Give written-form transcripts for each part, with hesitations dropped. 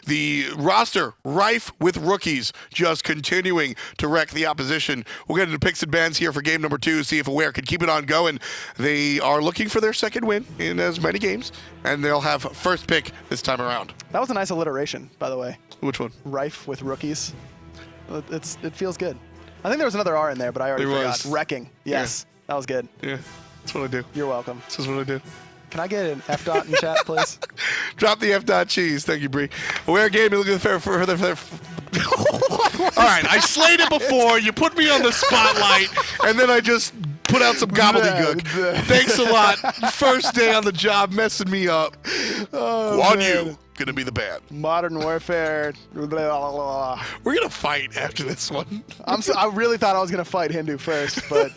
The roster rife with rookies, just continuing to wreck the opposition. We'll get into picks and bans here for game number 2, see if Aware can keep it on going. They are looking for their second win in as many games, and they'll have first pick this time around. That was a nice alliteration, by the way. Which one? Rife with rookies. It feels good. I think there was another R in there, but I already forgot. Wrecking. Yes, That was good. Yeah, that's what I do. You're welcome. This is what I do. Can I get an F dot in chat, please? Drop the F dot cheese. Thank you, Bree. Aware game, you're looking for All right, I slayed it before. You put me on the spotlight, and then I just put out some gobbledygook. Thanks a lot. First day on the job, messing me up. On you. Gonna be the bad. Modern Warfare. We're gonna fight after this one. I really thought I was gonna fight Hindu first, but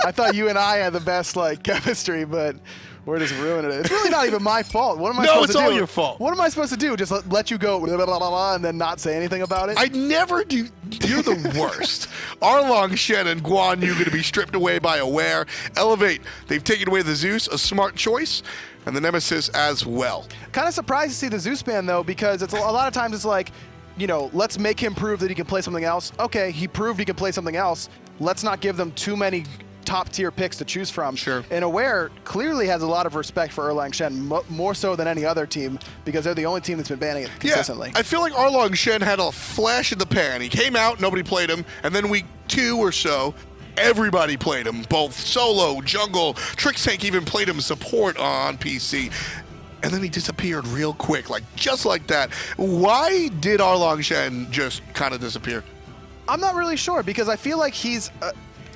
I thought you and I had the best chemistry, but we're just ruining it. It's really not even my fault. What am I supposed to do? No, it's all your fault. What am I supposed to do? Just let you go and then not say anything about it? I never do. You're the worst. Arlong, Shen, and Guan Yu going to be stripped away by Aware. Elevate. They've taken away the Zeus, a smart choice, and the Nemesis as well. Kind of surprised to see the Zeus ban, though, because it's a lot of times it's like, let's make him prove that he can play something else. Okay, he proved he can play something else. Let's not give them too many top-tier picks to choose from. Sure. And Aware clearly has a lot of respect for Erlang Shen, more so than any other team, because they're the only team that's been banning it consistently. Yeah, I feel like Arlong Shen had a flash in the pan. He came out, nobody played him, and then week 2 or so, everybody played him, both solo, jungle, Trixtank even played him support on PC. And then he disappeared real quick, just like that. Why did Arlong Shen just kind of disappear? I'm not really sure, because I feel like he's,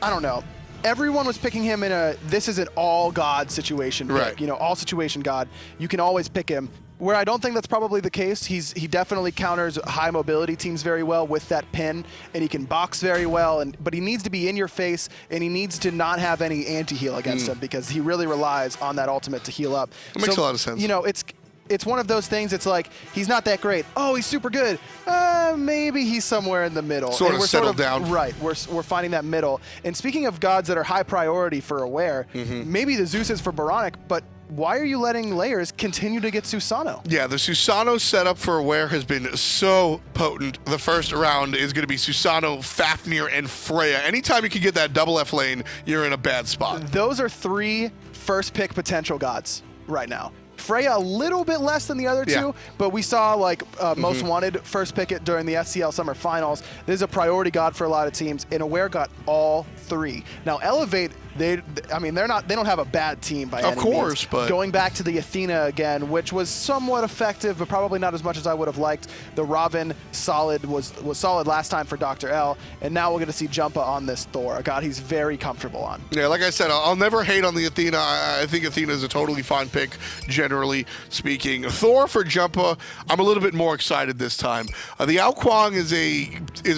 I don't know. Everyone was picking him in this is an all-god situation pick. Right. All situation god. You can always pick him. Where I don't think that's probably the case, he definitely counters high mobility teams very well with that pin, and he can box very well, but he needs to be in your face, and he needs to not have any anti-heal against him, because he really relies on that ultimate to heal up. That makes a lot of sense. It's one of those things, it's like, he's not that great. Oh, he's super good. Maybe he's somewhere in the middle. Sort of settled down. Right, we're finding that middle. And speaking of gods that are high priority for Aware, maybe the Zeus is for Boronic, but why are you letting Layers continue to get Susano? Yeah, the Susano setup for Aware has been so potent. The first round is going to be Susano, Fafnir, and Freya. Anytime you can get that double F lane, you're in a bad spot. Those are 3 first pick potential gods right now. Freya a little bit less than the other 2, but we saw Most Wanted first pick it during the SCL Summer Finals. This is a priority god for a lot of teams, and Aware got all 3. Now Elevate, they don't have a bad team by any means. Of course, but going back to the Athena again, which was somewhat effective, but probably not as much as I would have liked. The Ravana was solid last time for DoctorL, and now we're going to see Jumpahhh on this Thor, a god he's very comfortable on. Yeah, like I said, I'll never hate on the Athena. I think Athena is a totally fine pick, generally speaking. Thor for Jumpahhh, I'm a little bit more excited this time. The Ao Kuang is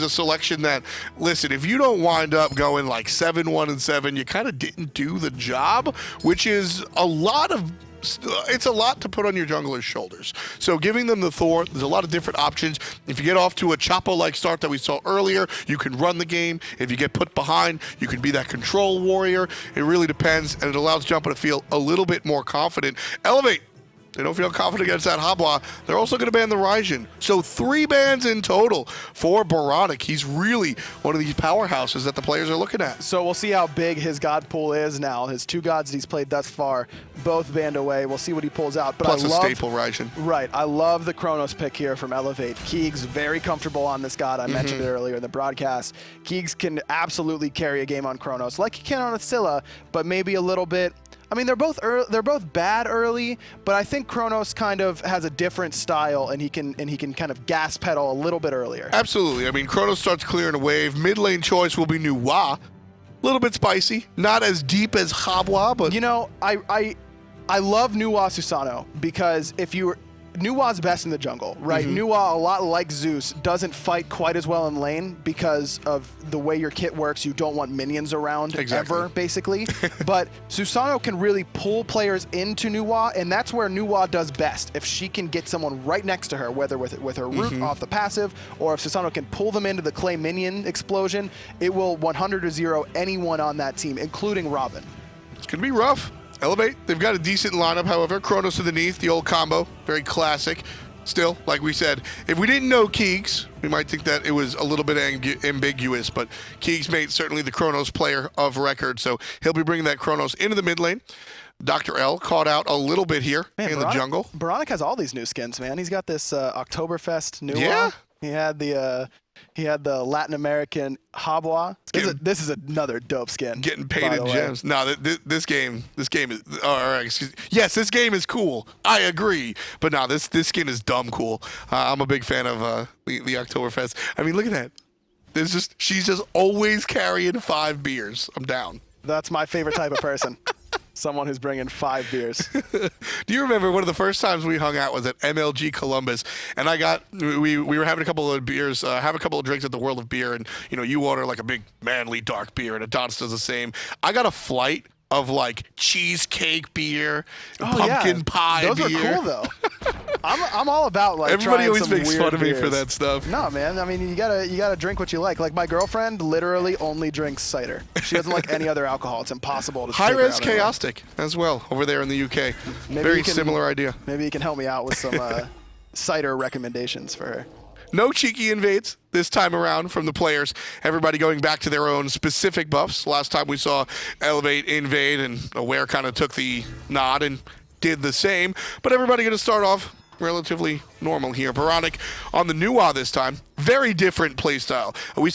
a selection that, listen, if you don't wind up going 7-1-7, you kind of didn't do the job, which is it's a lot to put on your jungler's shoulders. So giving them the Thor, there's a lot of different options. If you get off to a Chapo-like start that we saw earlier, you can run the game. If you get put behind, you can be that control warrior. It really depends, and it allows Jumpahhh to feel a little bit more confident. Elevate. They don't feel confident against that Habwa. They're also going to ban the Raijin. So 3 bans in total for Boronic. He's really one of these powerhouses that the players are looking at. So we'll see how big his god pool is now. His 2 gods that he's played thus far, both banned away. We'll see what he pulls out. But Plus a staple Raijin. Right. I love the Chronos pick here from Elevate. Keegs very comfortable on this god. I mentioned it earlier in the broadcast. Keegs can absolutely carry a game on Chronos, like he can on Scylla, but maybe a little bit. I mean, they're both bad early, but I think Chronos kind of has a different style, and he can kind of gas pedal a little bit earlier. Absolutely. I mean, Chronos starts clearing a wave. Mid lane choice will be Nuwa. A little bit spicy, not as deep as Habwa, but I love Nuwa Susano, because Nuwa's best in the jungle, right? Nuwa, a lot like Zeus, doesn't fight quite as well in lane because of the way your kit works. You don't want minions around ever, basically. But Susano can really pull players into Nuwa, and that's where Nuwa does best. If she can get someone right next to her, whether with her root off the passive, or if Susano can pull them into the clay minion explosion, it will 100-0 anyone on that team, including Robin. It's going to be rough. Elevate, they've got a decent lineup, however. Chronos to the Neith, the old combo, very classic. still, like we said, if we didn't know Keegs, we might think that it was a little bit ambiguous, but KeegsMate, certainly the Chronos player of record, so he'll be bringing that Chronos into the mid lane. DoctorL caught out a little bit here in the jungle. Boronic has all these new skins, man. He's got this Oktoberfest new Yeah. He had the Latin American Habwa. This is another dope skin. Getting painted gems. No, this game is. Yes, this game is cool. I agree. But no, this skin is dumb cool. I'm a big fan of the Oktoberfest. I mean, look at that. She's just always carrying 5 beers. I'm down. That's my favorite type of person. Someone who's bringing 5 beers. Do you remember one of the first times we hung out was at MLG Columbus, and we were having a couple of beers, have a couple of drinks at the World of Beer, and you order like a big manly dark beer, and Adonis does the same. I got a flight of like cheesecake beer, pumpkin pie Those beer. Those are cool though. I'm all about like everybody trying always some makes weird fun of me beers. for that stuff. No, man. I mean, you gotta drink what you like. Like my girlfriend literally only drinks cider. She doesn't like any other alcohol. It's impossible to. Hi-rez Chaostic as well over there in the UK. Very similar idea. Maybe you can help me out with some cider recommendations for her. No cheeky invades this time around from the players. Everybody going back to their own specific buffs. Last time we saw Elevate, Invade, and Aware kind of took the nod and did the same. But everybody going to start off relatively normal here. Boronic on the Nuwa this time. Very different playstyle. We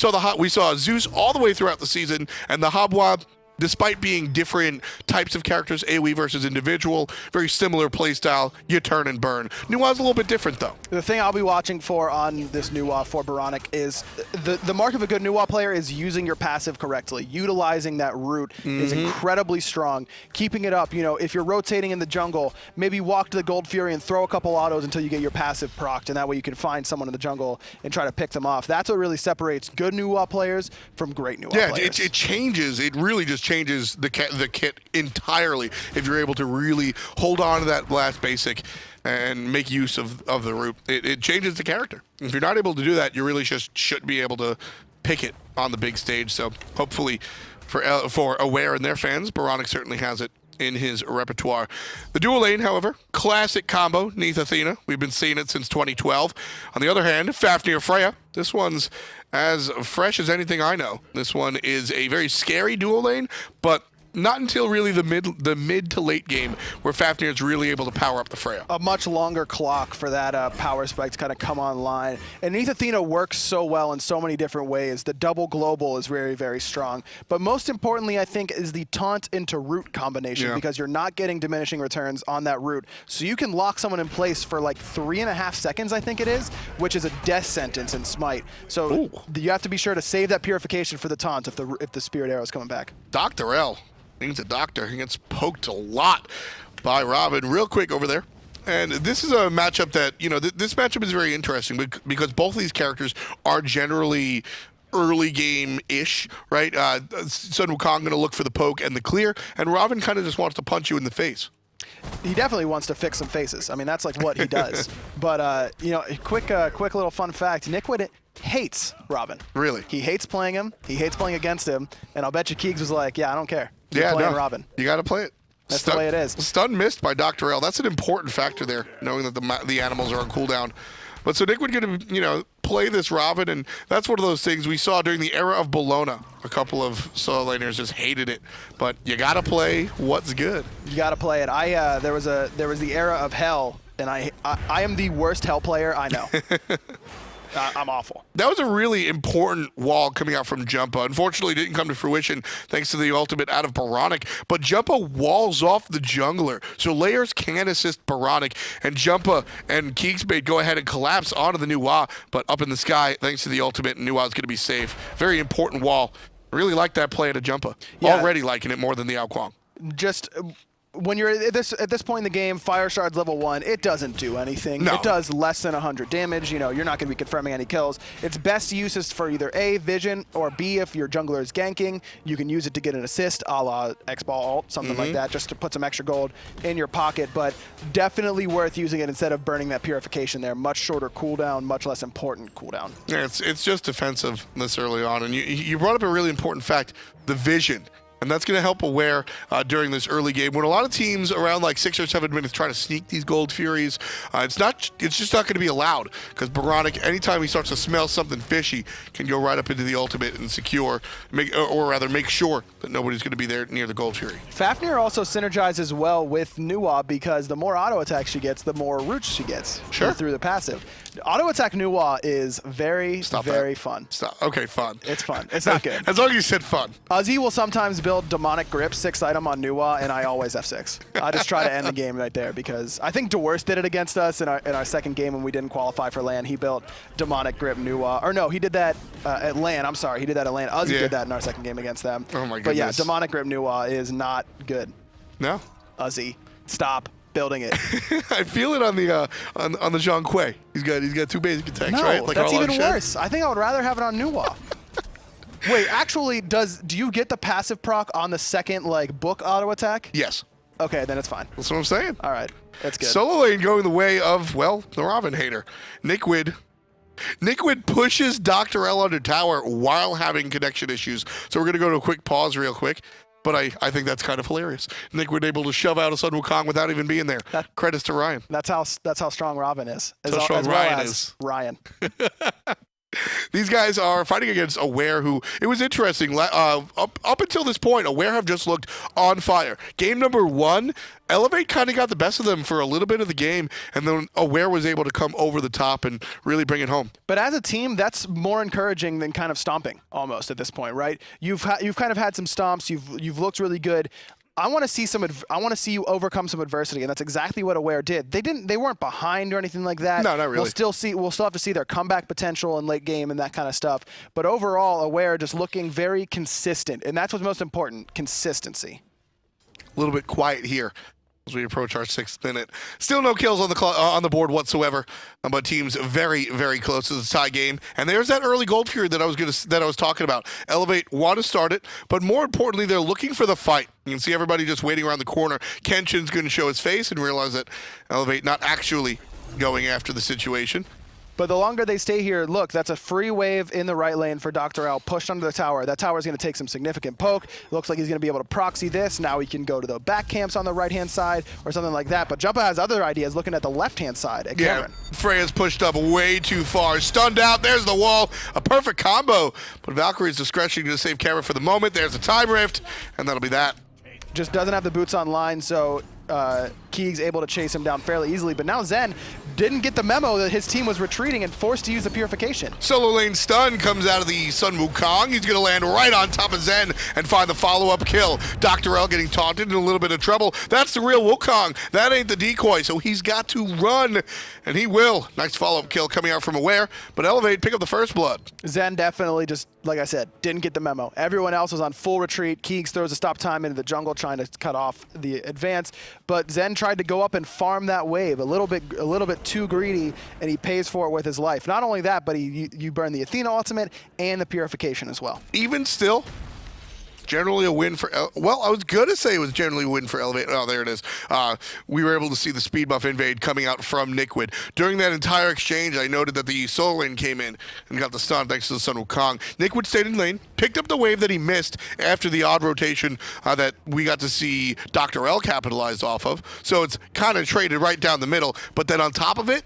saw Zeus all the way throughout the season, and the Habwa, despite being different types of characters, AoE versus individual, very similar playstyle, you turn and burn. Nuwa's a little bit different, though. The thing I'll be watching for on this Nuwa for Boronic is the mark of a good Nuwa player is using your passive correctly. Utilizing that root is incredibly strong. Keeping it up, if you're rotating in the jungle, maybe walk to the Gold Fury and throw a couple autos until you get your passive procced, and that way you can find someone in the jungle and try to pick them off. That's what really separates good Nuwa players from great Nuwa players. Yeah, it changes. It really just changes the kit entirely if you're able to really hold on to that last basic and make use of the root. It changes the character. If you're not able to do that, you really just shouldn't be able to pick it on the big stage. So hopefully for Aware and their fans, Boronic certainly has it in his repertoire. The dual lane, however, classic combo, Neith Athena. We've been seeing it since 2012. On the other hand, Fafnir Freya. This one's as fresh as anything I know. This one is a very scary dual lane, but not until really the mid to late game where Fafnir is really able to power up the Freya. A much longer clock for that power spike to kind of come online. And Neith Athena works so well in so many different ways. The double global is very, very strong. But most importantly, I think, is the taunt into root combination, because you're not getting diminishing returns on that root. So you can lock someone in place for like 3.5 seconds, I think it is, which is a death sentence in Smite. So you have to be sure to save that purification for the taunt if the Spirit Arrow is coming back. DoctorL. He's a doctor. He gets poked a lot by Robin real quick over there. And this is a matchup that, this matchup is very interesting because both of these characters are generally early game-ish, right? Son Wukong going to look for the poke and the clear, and Robin kind of just wants to punch you in the face. He definitely wants to fix some faces. I mean, that's like what he does. But, a quick little fun fact. Niqued hates Robin. Really? He hates playing him. He hates playing against him. And I'll bet you Keegs was like, yeah, I don't care. You're playing Robin. You got to play it. That's the way it is. Stun missed by DoctorL. That's an important factor there, knowing that the animals are on cooldown. But so Niqued going to, play this Robin, and that's one of those things we saw during the era of Bologna. A couple of solo laners just hated it. But you got to play what's good. You got to play it. There was the era of Hell, and I am the worst Hell player I know. I'm awful. That was a really important wall coming out from Jumpahhh. Unfortunately, it didn't come to fruition thanks to the ultimate out of Boronic. But Jumpahhh walls off the jungler. So Layers can assist Boronic, and Jumpahhh and KeegsMate go ahead and collapse onto the Nuwa. But up in the sky, thanks to the ultimate, Nuwa's going to be safe. Very important wall. I really like that play at a Jumpahhh. Yeah. Already liking it more than the Wukong. Just when you're at this point in the game, Fire Shard's level 1, it doesn't do anything. No. It does less than 100 damage. You're not going to be confirming any kills. Its best use is for either A, vision, or B, if your jungler is ganking, you can use it to get an assist, a la X-Ball ult, something like that, just to put some extra gold in your pocket. But definitely worth using it instead of burning that purification there. Much shorter cooldown, much less important cooldown. Yeah, it's just defensive this early on. And you brought up a really important fact, the vision. and that's going to help Aware during this early game. When a lot of teams around like 6 or 7 minutes try to sneak these gold furies, it's just not going to be allowed, because Boronic, anytime he starts to smell something fishy, can go right up into the ultimate and secure, make sure that nobody's going to be there near the gold fury. Fafnir also synergizes well with Nuwa because the more auto attack she gets, the more roots she gets through the passive. Auto attack Nuwa is very fun. Stop. Okay, fun. It's fun. It's not good. As long as you said fun. Uzi will sometimes build demonic grip 6 item on Nuwa, and I always F6. I just try to end the game right there, because I think DeWorst did it against us in our second game when we didn't qualify for LAN. He built demonic grip Nuwa, or no, he did that at LAN. I'm sorry, he did that at LAN. Uzi did that in our second game against them. Oh my goodness. But yeah, demonic grip Nuwa is not good. No. Uzi, stop building it. I feel it on the Zhang. He's got 2 basic attacks, right? Like that's even worse. I think I would rather have it on Nuwa. Wait, actually, do you get the passive proc on the second book auto attack? Yes. Okay, then it's fine. That's what I'm saying. All right, that's good. Solo lane going the way of, well, the Ravana hater. Niqued pushes DoctorL under tower while having connection issues. So we're going to go to a quick pause real quick. But I think that's kind of hilarious. Niqued able to shove out a Sun Wukong without even being there. Credits to Ryan. That's how strong Ravana is. As strong Ryan is. Ryan. These guys are fighting against Aware, who, it was interesting, up until this point, Aware have just looked on fire. Game number 1, Elevate kind of got the best of them for a little bit of the game, and then Aware was able to come over the top and really bring it home. But as a team, that's more encouraging than kind of stomping, almost, at this point, right? You've kind of had some stomps, you've looked really good. I want to see you overcome some adversity, and that's exactly what Aware did. They weren't behind or anything like that. No, not really. We'll still have to see their comeback potential in late game and that kind of stuff. But overall, Aware just looking very consistent, and that's what's most important: consistency. A little bit quiet here as we approach our 6th minute. Still no kills on the board whatsoever, but teams very, very close to the tie game. And there's that early gold period that I was talking about. Elevate want to start it, but more importantly, they're looking for the fight. You can see everybody just waiting around the corner. Kenshin's going to show his face and realize that Elevate not actually going after the situation. But the longer they stay here, look, that's a free wave in the right lane for DoctorL, pushed under the tower. That tower is going to take some significant poke. Looks like he's going to be able to proxy this. Now he can go to the back camps on the right-hand side or something like that. But Jumpahhh has other ideas looking at the left-hand side at Cameron. Freya's pushed up way too far. Stunned out. There's the wall. A perfect combo. But Valkyrie's discretion to save Cameron for the moment. There's a time rift, and that'll be that. Just doesn't have the boots online, so Keegs able to chase him down fairly easily. But now Zen didn't get the memo that his team was retreating and forced to use the purification. Solo lane stun comes out of the Sun Wukong. He's going to land right on top of Zen and find the follow-up kill. DoctorL getting taunted in a little bit of trouble. That's the real Wukong. That ain't the decoy, so he's got to run, and he will. Nice follow-up kill coming out from Aware, but Elevate pick up the first blood. Zen definitely just, like I said, didn't get the memo. Everyone else was on full retreat. Keegs throws a stop time into the jungle trying to cut off the advance, but Zen tried to go up and farm that wave a little bit too greedy, and he pays for it with his life. Not only that, but you burn the Athena ultimate and the purification as well. Even still, generally a win for, well, I was going to say it was generally a win for Elevate. Oh, there it is. We were able to see the speed buff invade coming out from Niqued. During that entire exchange, I noted that the solo lane came in and got the stun thanks to the Sun Wukong. Niqued stayed in lane, picked up the wave that he missed after the odd rotation that we got to see DoctorL capitalize off of. So it's kind of traded right down the middle. But then on top of it,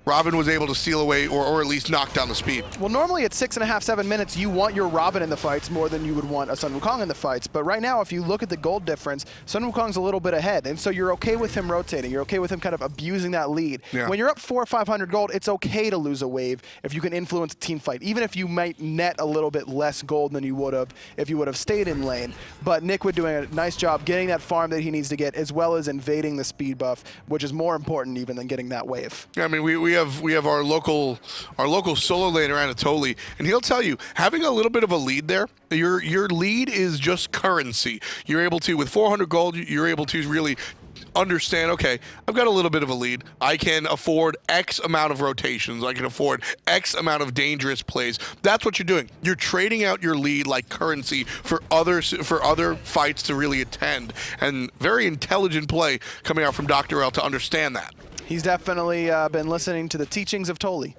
Robin was able to steal away or at least knock down the speed. Well, normally at 6.5, 7 minutes, you want your Robin in the fights more than you would want a Sun Wukong in the fights. But right now, if you look at the gold difference, Sun Wukong's a little bit ahead. And so you're okay with him rotating. You're okay with him kind of abusing that lead. Yeah. When you're up 400 or 500 gold, it's okay to lose a wave if you can influence a team fight, even if you might net a little bit less gold than you would have if you would have stayed in lane. But Niqued doing a nice job getting that farm that he needs to get, as well as invading the speed buff, which is more important even than getting that wave. Yeah, I mean, we have our local solo laner Anatoly, and he'll tell you, having a little bit of a lead there, your lead is just currency. You're able to, with 400 gold, you're able to really understand, okay, I've got a little bit of a lead. I can afford X amount of rotations. I can afford X amount of dangerous plays. That's what you're doing. You're trading out your lead like currency for other fights to really attend. And very intelligent play coming out from DoctorL to understand that. He's definitely been listening to the teachings of Toly.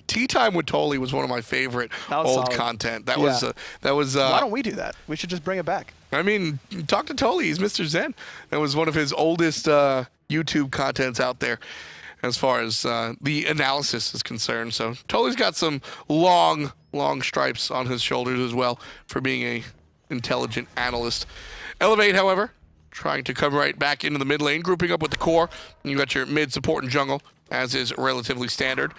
Tea Time with Toly was one of my favorite old solid content. That was. Why don't we do that? We should just bring it back. I mean, talk to Tully. He's Mr. Zen. That was one of his oldest YouTube contents out there as far as the analysis is concerned. So Tully's got some long stripes on his shoulders as well for being a intelligent analyst. Elevate, however, trying to come right back into the mid lane, grouping up with the core. You got your mid support and jungle, as is relatively standard.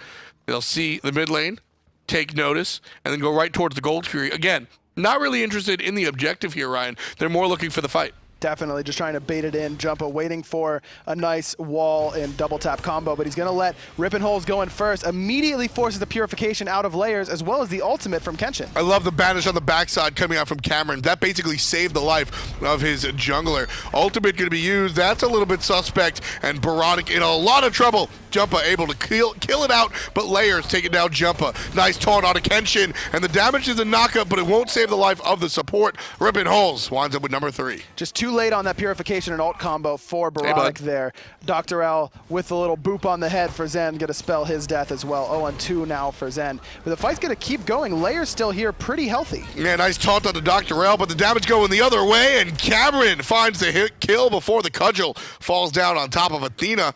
They'll see the mid lane, take notice, and then go right towards the Gold Fury. Again, not really interested in the objective here, Ryan. They're more looking for the fight. Definitely just trying to bait it in. Jumpahhh waiting for a nice wall and double tap combo, but he's going to let Rippin holes go in first. Immediately forces the purification out of Layers, as well as the ultimate from Kenshin. I love the banish on the backside coming out from Cameron. That basically saved the life of his jungler. Ultimate going to be used. That's a little bit suspect, and Boronic in a lot of trouble. Jumpahhh able to kill it out, but Layers taking down Jumpahhh. Nice taunt on a Kenshin, and the damage is a knockup, but it won't save the life of the support. Rippin holes winds up with number 3. Just too late on that purification and ult combo for Boronic there. DoctorL with a little boop on the head for Zen, going to spell his death as well. 0-2 now for Zen. But the fight's going to keep going. Layers still here, pretty healthy. Yeah, nice taunt on the DoctorL, but the damage going the other way, and Cameron finds the hit kill before the cudgel falls down on top of Athena.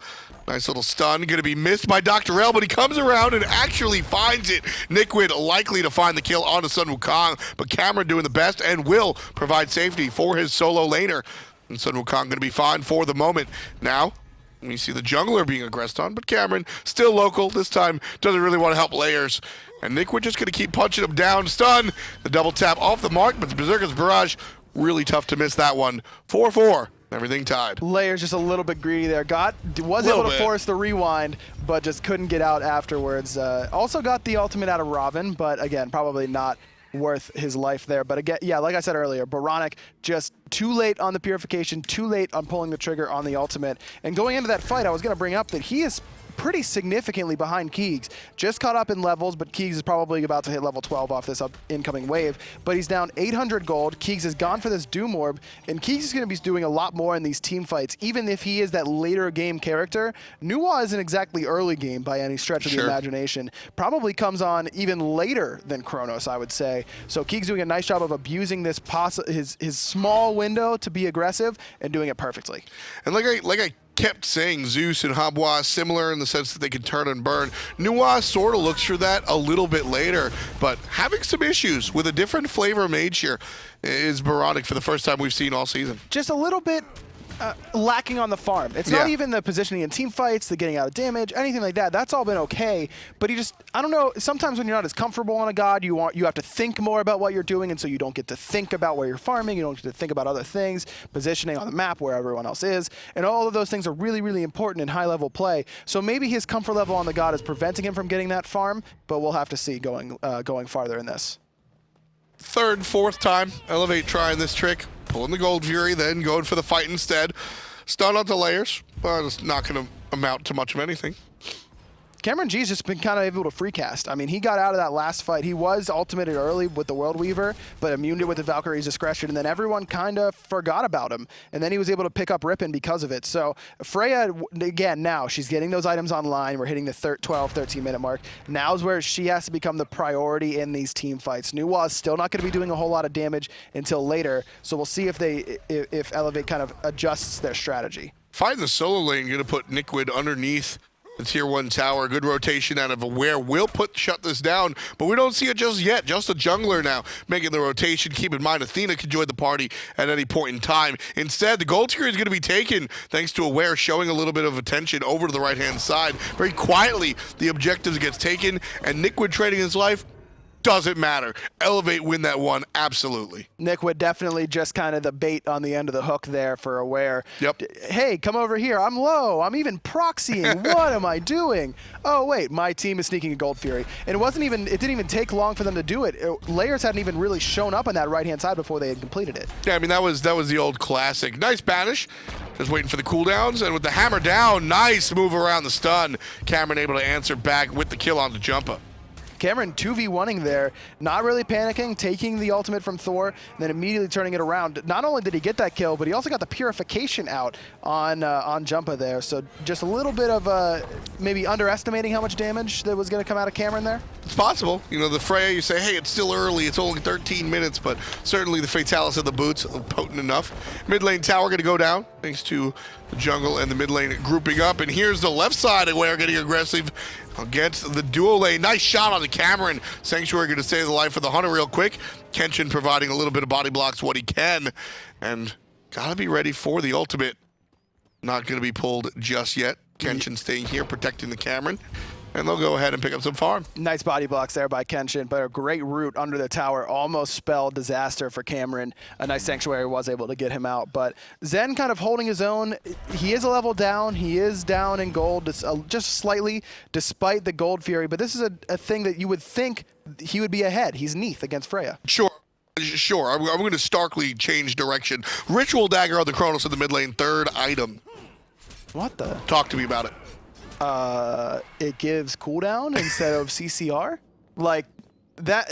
Nice little stun, going to be missed by DoctorL, but he comes around and actually finds it. Niqued likely to find the kill on the Sun Wukong, but Cameron doing the best and will provide safety for his solo laner. And Sun Wukong going to be fine for the moment. Now, we see the jungler being aggressed on, but Cameron still local. This time doesn't really want to help Layers. And Niqued just going to keep punching him down. Stun, the double tap off the mark, but the Berserker's Barrage, really tough to miss that one. 4-4. Everything tied. Layers just a little bit greedy there. Was able to force the rewind, but just couldn't get out afterwards. Also got the ultimate out of Ravana, but again, probably not worth his life there. But again, yeah, like I said earlier, Boronic just too late on the purification, too late on pulling the trigger on the ultimate. And going into that fight, I was going to bring up that he is pretty significantly behind Keegs. Just caught up in levels, but Keegs is probably about to hit level 12 off this incoming wave. But he's down 800 gold. Keegs is gone for this Doom Orb, and Keegs is going to be doing a lot more in these team fights. Even if he is that later game character, Nuwa isn't exactly early game by any stretch of the imagination. Probably comes on even later than Chronos, I would say. So Keegs doing a nice job of abusing this his small window to be aggressive and doing it perfectly. And like I kept saying, Zeus and Habwa similar in the sense that they can turn and burn. Nuwa sort of looks for that a little bit later, but having some issues with a different flavor mage here is Boronic for the first time we've seen all season. Just a little bit lacking on the farm. It's not even the positioning in team fights, the getting out of damage, anything like that. That's all been okay, but he just, I don't know, sometimes when you're not as comfortable on a god, you have to think more about what you're doing, and so you don't get to think about where you're farming, you don't get to think about other things, positioning on the map where everyone else is, and all of those things are really, really important in high-level play. So maybe his comfort level on the god is preventing him from getting that farm, but we'll have to see going farther in this. Third, fourth time, Elevate trying this trick. Pulling the Gold Fury, then going for the fight instead. Stun onto Layers, but it's not going to amount to much of anything. CaMeRxN's just been kind of able to free cast. I mean, he got out of that last fight. He was ultimated early with the World Weaver, but immuned it with the Valkyrie's Discretion, and then everyone kind of forgot about him. And then he was able to pick up Rippin because of it. So Freya, again, now she's getting those items online. We're hitting the 12, 13-minute mark. Now's where she has to become the priority in these team fights. Nuwa is still not going to be doing a whole lot of damage until later, so we'll see if Elevate kind of adjusts their strategy. Fighting the solo lane, going to put Niqued underneath the tier 1 tower. Good rotation out of Aware will shut this down, but we don't see it just yet. Just a jungler now making the rotation. Keep in mind, Athena can join the party at any point in time. Instead, the Gold Tier is going to be taken thanks to Aware showing a little bit of attention over to the right-hand side. Very quietly, the objectives gets taken, and Niqued trading his life. Doesn't matter. Elevate win that one, absolutely. Niqued definitely just kind of the bait on the end of the hook there for Aware. Yep. Hey, come over here. I'm low. I'm even proxying. What am I doing? Oh, wait. My team is sneaking a Gold Fury. And it didn't even take long for them to do it. Layers hadn't even really shown up on that right-hand side before they had completed it. Yeah, I mean, that was the old classic. Nice banish. Just waiting for the cooldowns, and with the hammer down, nice move around the stun. Cameron able to answer back with the kill on the Jumpahhh. Cameron 2v1ing there, not really panicking, taking the ultimate from Thor, and then immediately turning it around. Not only did he get that kill, but he also got the purification out on Jumpahhh there. So just a little bit of maybe underestimating how much damage that was going to come out of Cameron there. possible. You know, the Freya, you say, hey, it's still early. It's only 13 minutes, but certainly the Fatalis of the boots are potent enough. Mid lane tower going to go down thanks to the jungle and the mid lane grouping up. And here's the left side of Ware getting aggressive against the dual lane. Nice shot on the Cameron. Sanctuary going to save the life of the Hunter real quick. Kenshin providing a little bit of body blocks what he can. And got to be ready for the ultimate. Not going to be pulled just yet. Kenshin staying here, protecting the Cameron. And they'll go ahead and pick up some farm. Nice body blocks there by Kenshin, but a great route under the tower almost spelled disaster for Cameron. A nice Sanctuary was able to get him out, but Zen kind of holding his own. He is a level down. He is down in gold just slightly despite the Gold Fury, but this is a thing that you would think he would be ahead. He's Neith against Freya. Sure. I'm going to starkly change direction. Ritual Dagger on the Chronos in the mid lane, third item. What the? Talk to me about it. It gives cooldown instead of CCR? Like, that,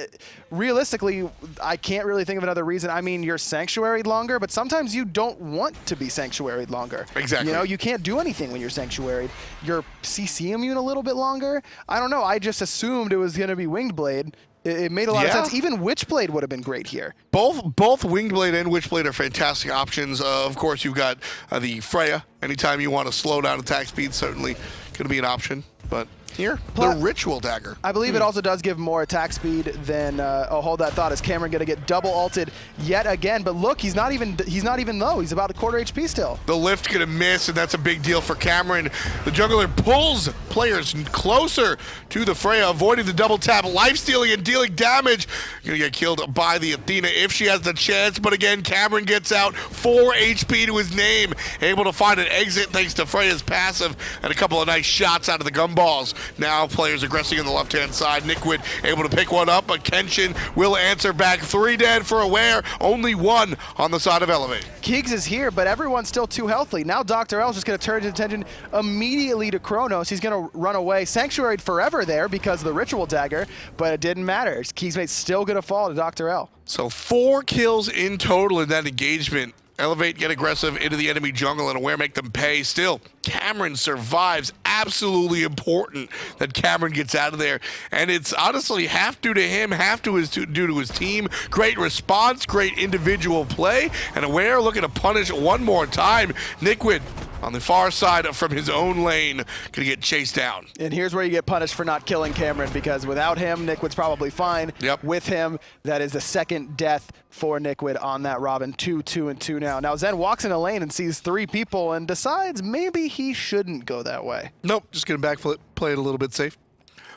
realistically, I can't really think of another reason. I mean, you're sanctuaried longer, but sometimes you don't want to be sanctuaried longer. Exactly. You know, you can't do anything when you're sanctuaried. You're CC immune a little bit longer. I don't know. I just assumed it was going to be Winged Blade. It made a lot of sense. Even Witchblade would have been great here. Both Wingblade and Witchblade are fantastic options. Of course, you've got the Freya. Anytime you want to slow down attack speed, certainly going to be an option. But here, the Ritual Dagger. I believe it also does give more attack speed than. Oh, hold that thought. Is Cameron going to get double ulted yet again? But look, he's not even low. He's about a quarter HP still. The lift going to miss, and that's a big deal for Cameron. The jungler pulls players closer to the Freya, avoiding the double tap, life stealing and dealing damage. Going to get killed by the Athena if she has the chance. But again, Cameron gets out 4 HP to his name, able to find an exit thanks to Freya's passive and a couple of nice shots out of the gumballs. Now players aggressing on the left-hand side. Niqued able to pick one up, but Kenshin will answer back. 3 dead for Aware, only 1 on the side of Elevate. Keegs is here, but everyone's still too healthy. Now DoctorL is just going to turn his attention immediately to Chronos. He's going to run away. Sanctuaried forever there because of the Ritual Dagger, but it didn't matter. KeegsMate's still going to fall to DoctorL. So 4 kills in total in that engagement. Elevate, get aggressive into the enemy jungle, and Aware make them pay. Still, Cameron survives. Absolutely important that Cameron gets out of there. And it's honestly half due to him, half due to his team. Great response, great individual play. And Aware looking to punish one more time. Niqued on the far side from his own lane, gonna get chased down. And here's where you get punished for not killing Cameron, because without him, Niqued's probably fine. Yep. With him, that is the second death for Niqued on that Robin. 2, 2, and 2 now. Now Zen walks in a lane and sees 3 people and decides maybe he shouldn't go that way. Nope, just gonna backflip, play it a little bit safe.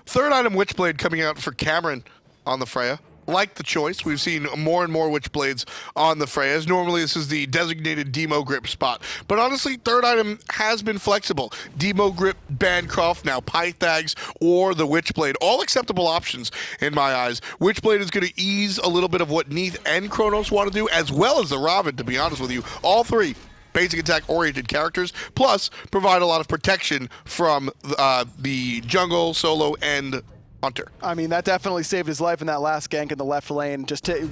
Third item, Witchblade coming out for Cameron on the Freya. Like the choice. We've seen more and more Witchblades on the Freyas. Normally, this is the designated Demo Grip spot. But honestly, third item has been flexible. Demo Grip, Bancroft, now Pythags, or the Witchblade. All acceptable options in my eyes. Witchblade is going to ease a little bit of what Neith and Chronos want to do, as well as the Ravana, to be honest with you. All 3 basic attack-oriented characters, plus provide a lot of protection from the jungle, solo, and Hunter. I mean, that definitely saved his life in that last gank in the left lane.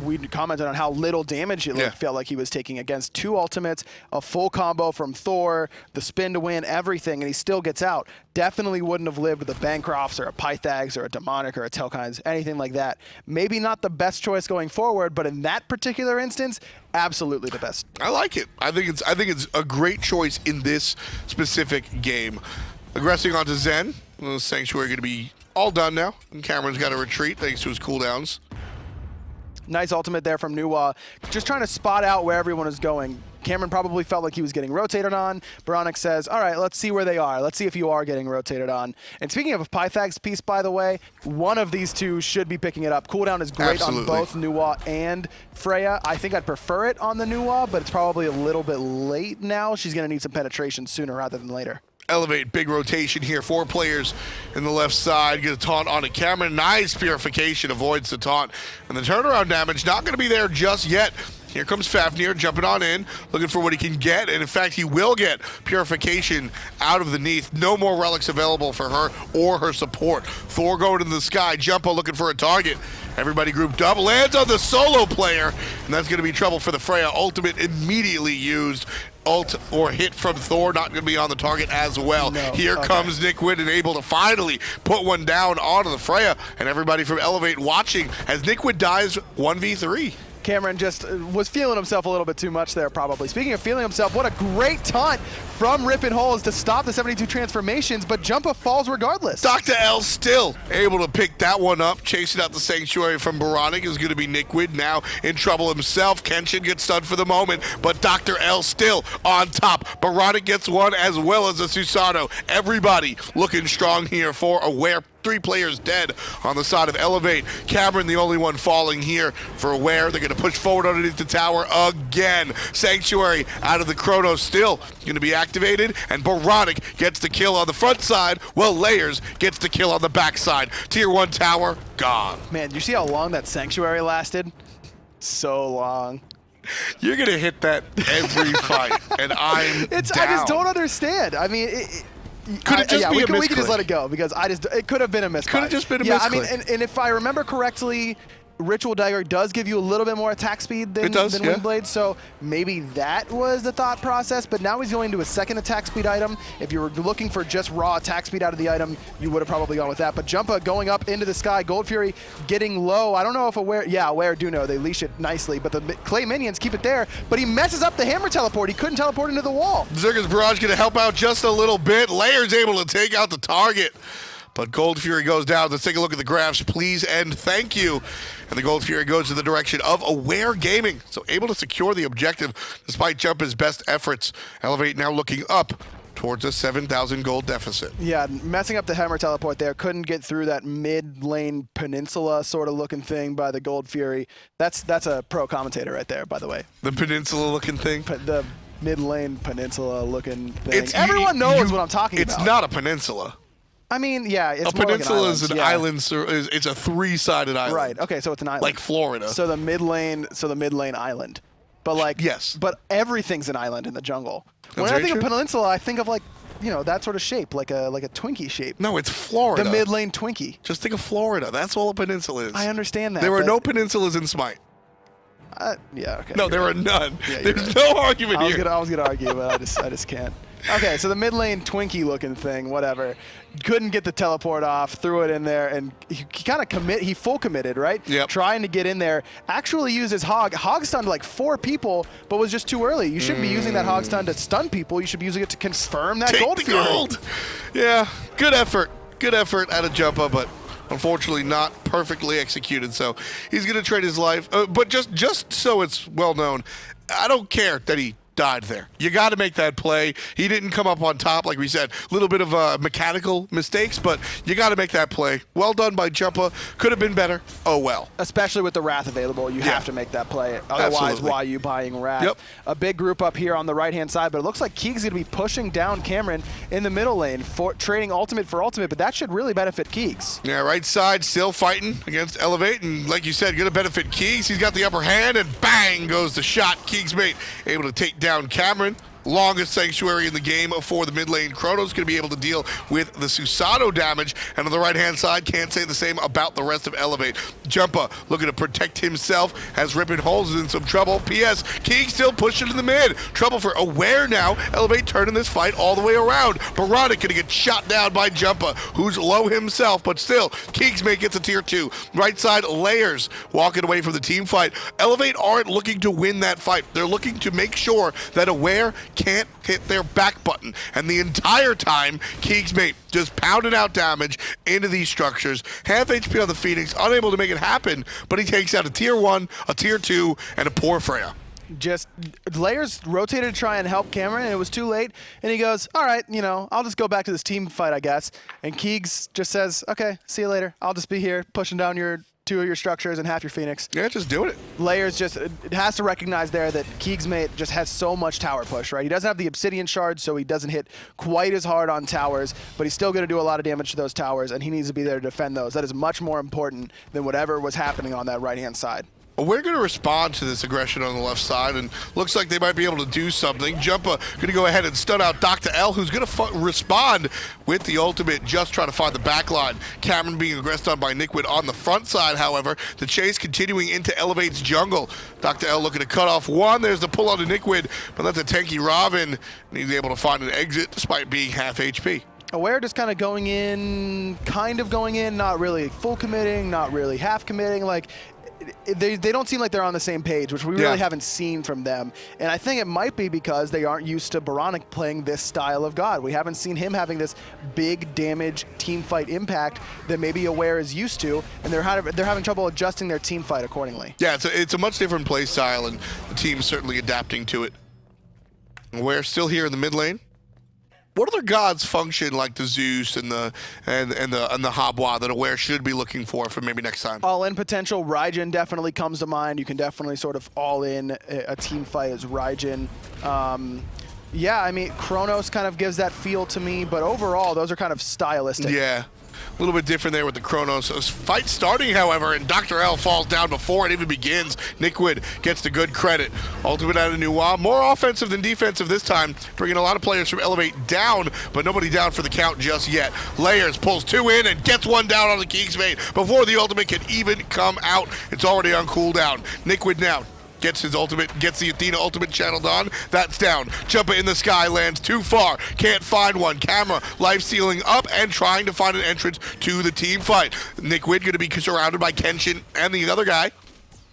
We commented on how little damage it felt like he was taking against 2 ultimates, a full combo from Thor, the spin to win, everything, and he still gets out. Definitely wouldn't have lived with a Bancrofts or a Pythags or a Demonic or a Telkines, anything like that. Maybe not the best choice going forward, but in that particular instance, absolutely the best. I like it. I think it's a great choice in this specific game. Aggressing onto Zen. Sanctuary going to be all done now, and Cameron's got to retreat thanks to his cooldowns. Nice ultimate there from Nuwa. Just trying to spot out where everyone is going. Cameron probably felt like he was getting rotated on. Boronic says, all right, let's see where they are. Let's see if you are getting rotated on. And speaking of a Pythags piece, by the way, one of these 2 should be picking it up. Cooldown is great on both Nuwa and Freya. I think I'd prefer it on the Nuwa, but it's probably a little bit late now. She's going to need some penetration sooner rather than later. Elevate, big rotation here. 4 players in the left side. Get a taunt on a Cameron. Nice purification, avoids the taunt. And the turnaround damage not going to be there just yet. Here comes Fafnir jumping on in, looking for what he can get, and in fact, he will get Purification out of the Neith. No more relics available for her or her support. Thor going into the sky, Jumpahhh looking for a target. Everybody grouped up, lands on the solo player, and that's going to be trouble for the Freya. Ultimate immediately used. Ult or hit from Thor, not going to be on the target as well. No. Here comes Niqued and able to finally put one down onto the Freya, and everybody from Elevate watching as Niqued dies 1v3. Cameron just was feeling himself a little bit too much there, probably. Speaking of feeling himself, what a great taunt from Rippin Holes to stop the 72 transformations, but Jumpahhh falls regardless. DoctorL still able to pick that one up, chasing out the Sanctuary from Boronic is going to be Niqued, now in trouble himself. Kenshin gets stunned for the moment, but DoctorL still on top. Boronic gets one as well as a Susano. Everybody looking strong here for Aware. 3 players dead on the side of Elevate. Cameron the only one falling here for Aware. They're going to push forward underneath the tower again. Sanctuary out of the Chronos still going to be activated, and Boronic gets the kill on the front side, while Layers gets the kill on the back side. Tier 1 tower, gone. Man, you see how long that Sanctuary lasted? So long. You're going to hit that every fight, and I'm down. I just don't understand. I mean, could it just be a misclick? We can just let it go because it could have been a misclick. Could have just been a misclick. Yeah, I mean, and if I remember correctly, Ritual Dagger does give you a little bit more attack speed than Windblade, so maybe that was the thought process, but now he's going to a second attack speed item. If you were looking for just raw attack speed out of the item, you would have probably gone with that, but Jumpahhh going up into the sky, Gold Fury getting low. I don't know if Aware do know, they leash it nicely, but the Clay minions keep it there, but he messes up the hammer teleport. He couldn't teleport into the wall. Zerga's Barrage going to help out just a little bit. Layers able to take out the target. But Gold Fury goes down. Let's take a look at the graphs, please, and thank you. And the Gold Fury goes in the direction of Aware Gaming. So able to secure the objective despite Jumpahh's best efforts. Elevate now looking up towards a 7,000 gold deficit. Yeah, messing up the hammer teleport there. Couldn't get through that mid-lane peninsula sort of looking thing by the Gold Fury. That's a pro commentator right there, by the way. The peninsula looking thing? The mid-lane peninsula looking thing. Everyone knows what I'm talking about. It's not a peninsula. I mean, yeah, it's a peninsula is an island. It's a 3-sided island. Right. Okay, so it's an island, like Florida. So the mid lane island, but like yes, but everything's an island in the jungle. That's when I think of peninsula, I think of like that sort of shape, like a Twinkie shape. No, it's Florida. The mid lane Twinkie. Just think of Florida. That's all a peninsula is. I understand that. There are no peninsulas in Smite. Yeah. Okay. No, there are none. Yeah, There's no argument here. I was gonna argue, but I just can't. Okay, so the mid lane Twinkie looking thing, whatever. Couldn't get the teleport off, threw it in there, and he kind of he full committed, right? Yep. Trying to get in there. Actually used his hog. Hog stunned like 4 people, but was just too early. You shouldn't be using that hog stun to stun people. You should be using it to confirm that gold fury. Gold. Yeah, good effort. Good effort out of Jumpahhh, but unfortunately not perfectly executed. So he's going to trade his life. But just so it's well known, I don't care that he died there. You got to make that play. He didn't come up on top, like we said. A little bit of mechanical mistakes, but you got to make that play. Well done by Jumpahhh. Could have been better. Oh well. Especially with the Wrath available, you have to make that play. Otherwise, Absolutely. why are you buying Wrath? Yep. A big group up here on the right-hand side, but it looks like Keegs going to be pushing down Cameron in the middle lane, for trading ultimate for ultimate, but that should really benefit Keegs. Yeah, right side still fighting against Elevate, and like you said, going to benefit Keegs. He's got the upper hand, and bang goes the shot. KeegsMate able to take down Cameron. Longest sanctuary in the game for the mid lane. Chronos going to be able to deal with the Susano damage, and on the right hand side, can't say the same about the rest of Elevate. Jumpahhh looking to protect himself as Rippin Holes is in some trouble. P.S. Keeg still pushing in the mid. Trouble for Aware now. Elevate turning this fight all the way around. Boronic going to get shot down by Jumpahhh, who's low himself, but still, KeegsMate gets a tier 2. Right side, Layers walking away from the team fight. Elevate aren't looking to win that fight. They're looking to make sure that Aware can't hit their back button. And the entire time, KeegsMate just pounding out damage into these structures. Half HP on the Phoenix, unable to make it happen, but he takes out a tier 1, a tier 2, and a poor Freya. Just Layers rotated to try and help Cameron, and it was too late. And he goes, all right, I'll just go back to this team fight, I guess. And Keegs just says, okay, see you later. I'll just be here pushing down your 2 of your structures and half your Phoenix. Yeah, just doing it. Layers it has to recognize there that KeegsMate just has so much tower push, right? He doesn't have the Obsidian Shard, so he doesn't hit quite as hard on towers, but he's still going to do a lot of damage to those towers, and he needs to be there to defend those. That is much more important than whatever was happening on that right-hand side. We're going to respond to this aggression on the left side, and looks like they might be able to do something. Jumpahhh going to go ahead and stun out DoctorL, who's going to respond with the ultimate, just trying to find the back line. Cameron being aggressed on by Niqued on the front side, however. The chase continuing into Elevate's jungle. DoctorL looking to cut off one. There's the pull on to Niqued, but that's a tanky Ravana, and he's able to find an exit despite being half HP. Aware just kind of going in, not really full committing, not really half committing. Like, they don't seem like they're on the same page, which we really haven't seen from them. And I think it might be because they aren't used to Boronic playing this style of God. We haven't seen him having this big damage team fight impact that maybe Aware is used to, and they're having trouble adjusting their team fight accordingly. Yeah, it's a much different play style, and the team's certainly adapting to it. Aware still here in the mid lane. What other gods function like the Zeus and the Hobwa that Aware should be looking for maybe next time? All-in potential, Raijin definitely comes to mind. You can definitely sort of all-in a team fight as Raijin. Yeah, I mean, Chronos kind of gives that feel to me, but overall, those are kind of stylistic. Yeah. A little bit different there with the Chronos. Fight starting, however, and DoctorL falls down before it even begins. Niqued gets the good credit. Ultimate out of Nuwa. More offensive than defensive this time, bringing a lot of players from Elevate down, but nobody down for the count just yet. Layers pulls two in and gets one down on the KeegsMate before the ultimate can even come out. It's already on cooldown. Niqued now gets his ultimate, gets the Athena ultimate channeled on. That's down. Jumpahhh in the sky, lands too far. Can't find one. Camera life stealing up and trying to find an entrance to the team fight. Niqued going to be surrounded by Kenshin and the other guy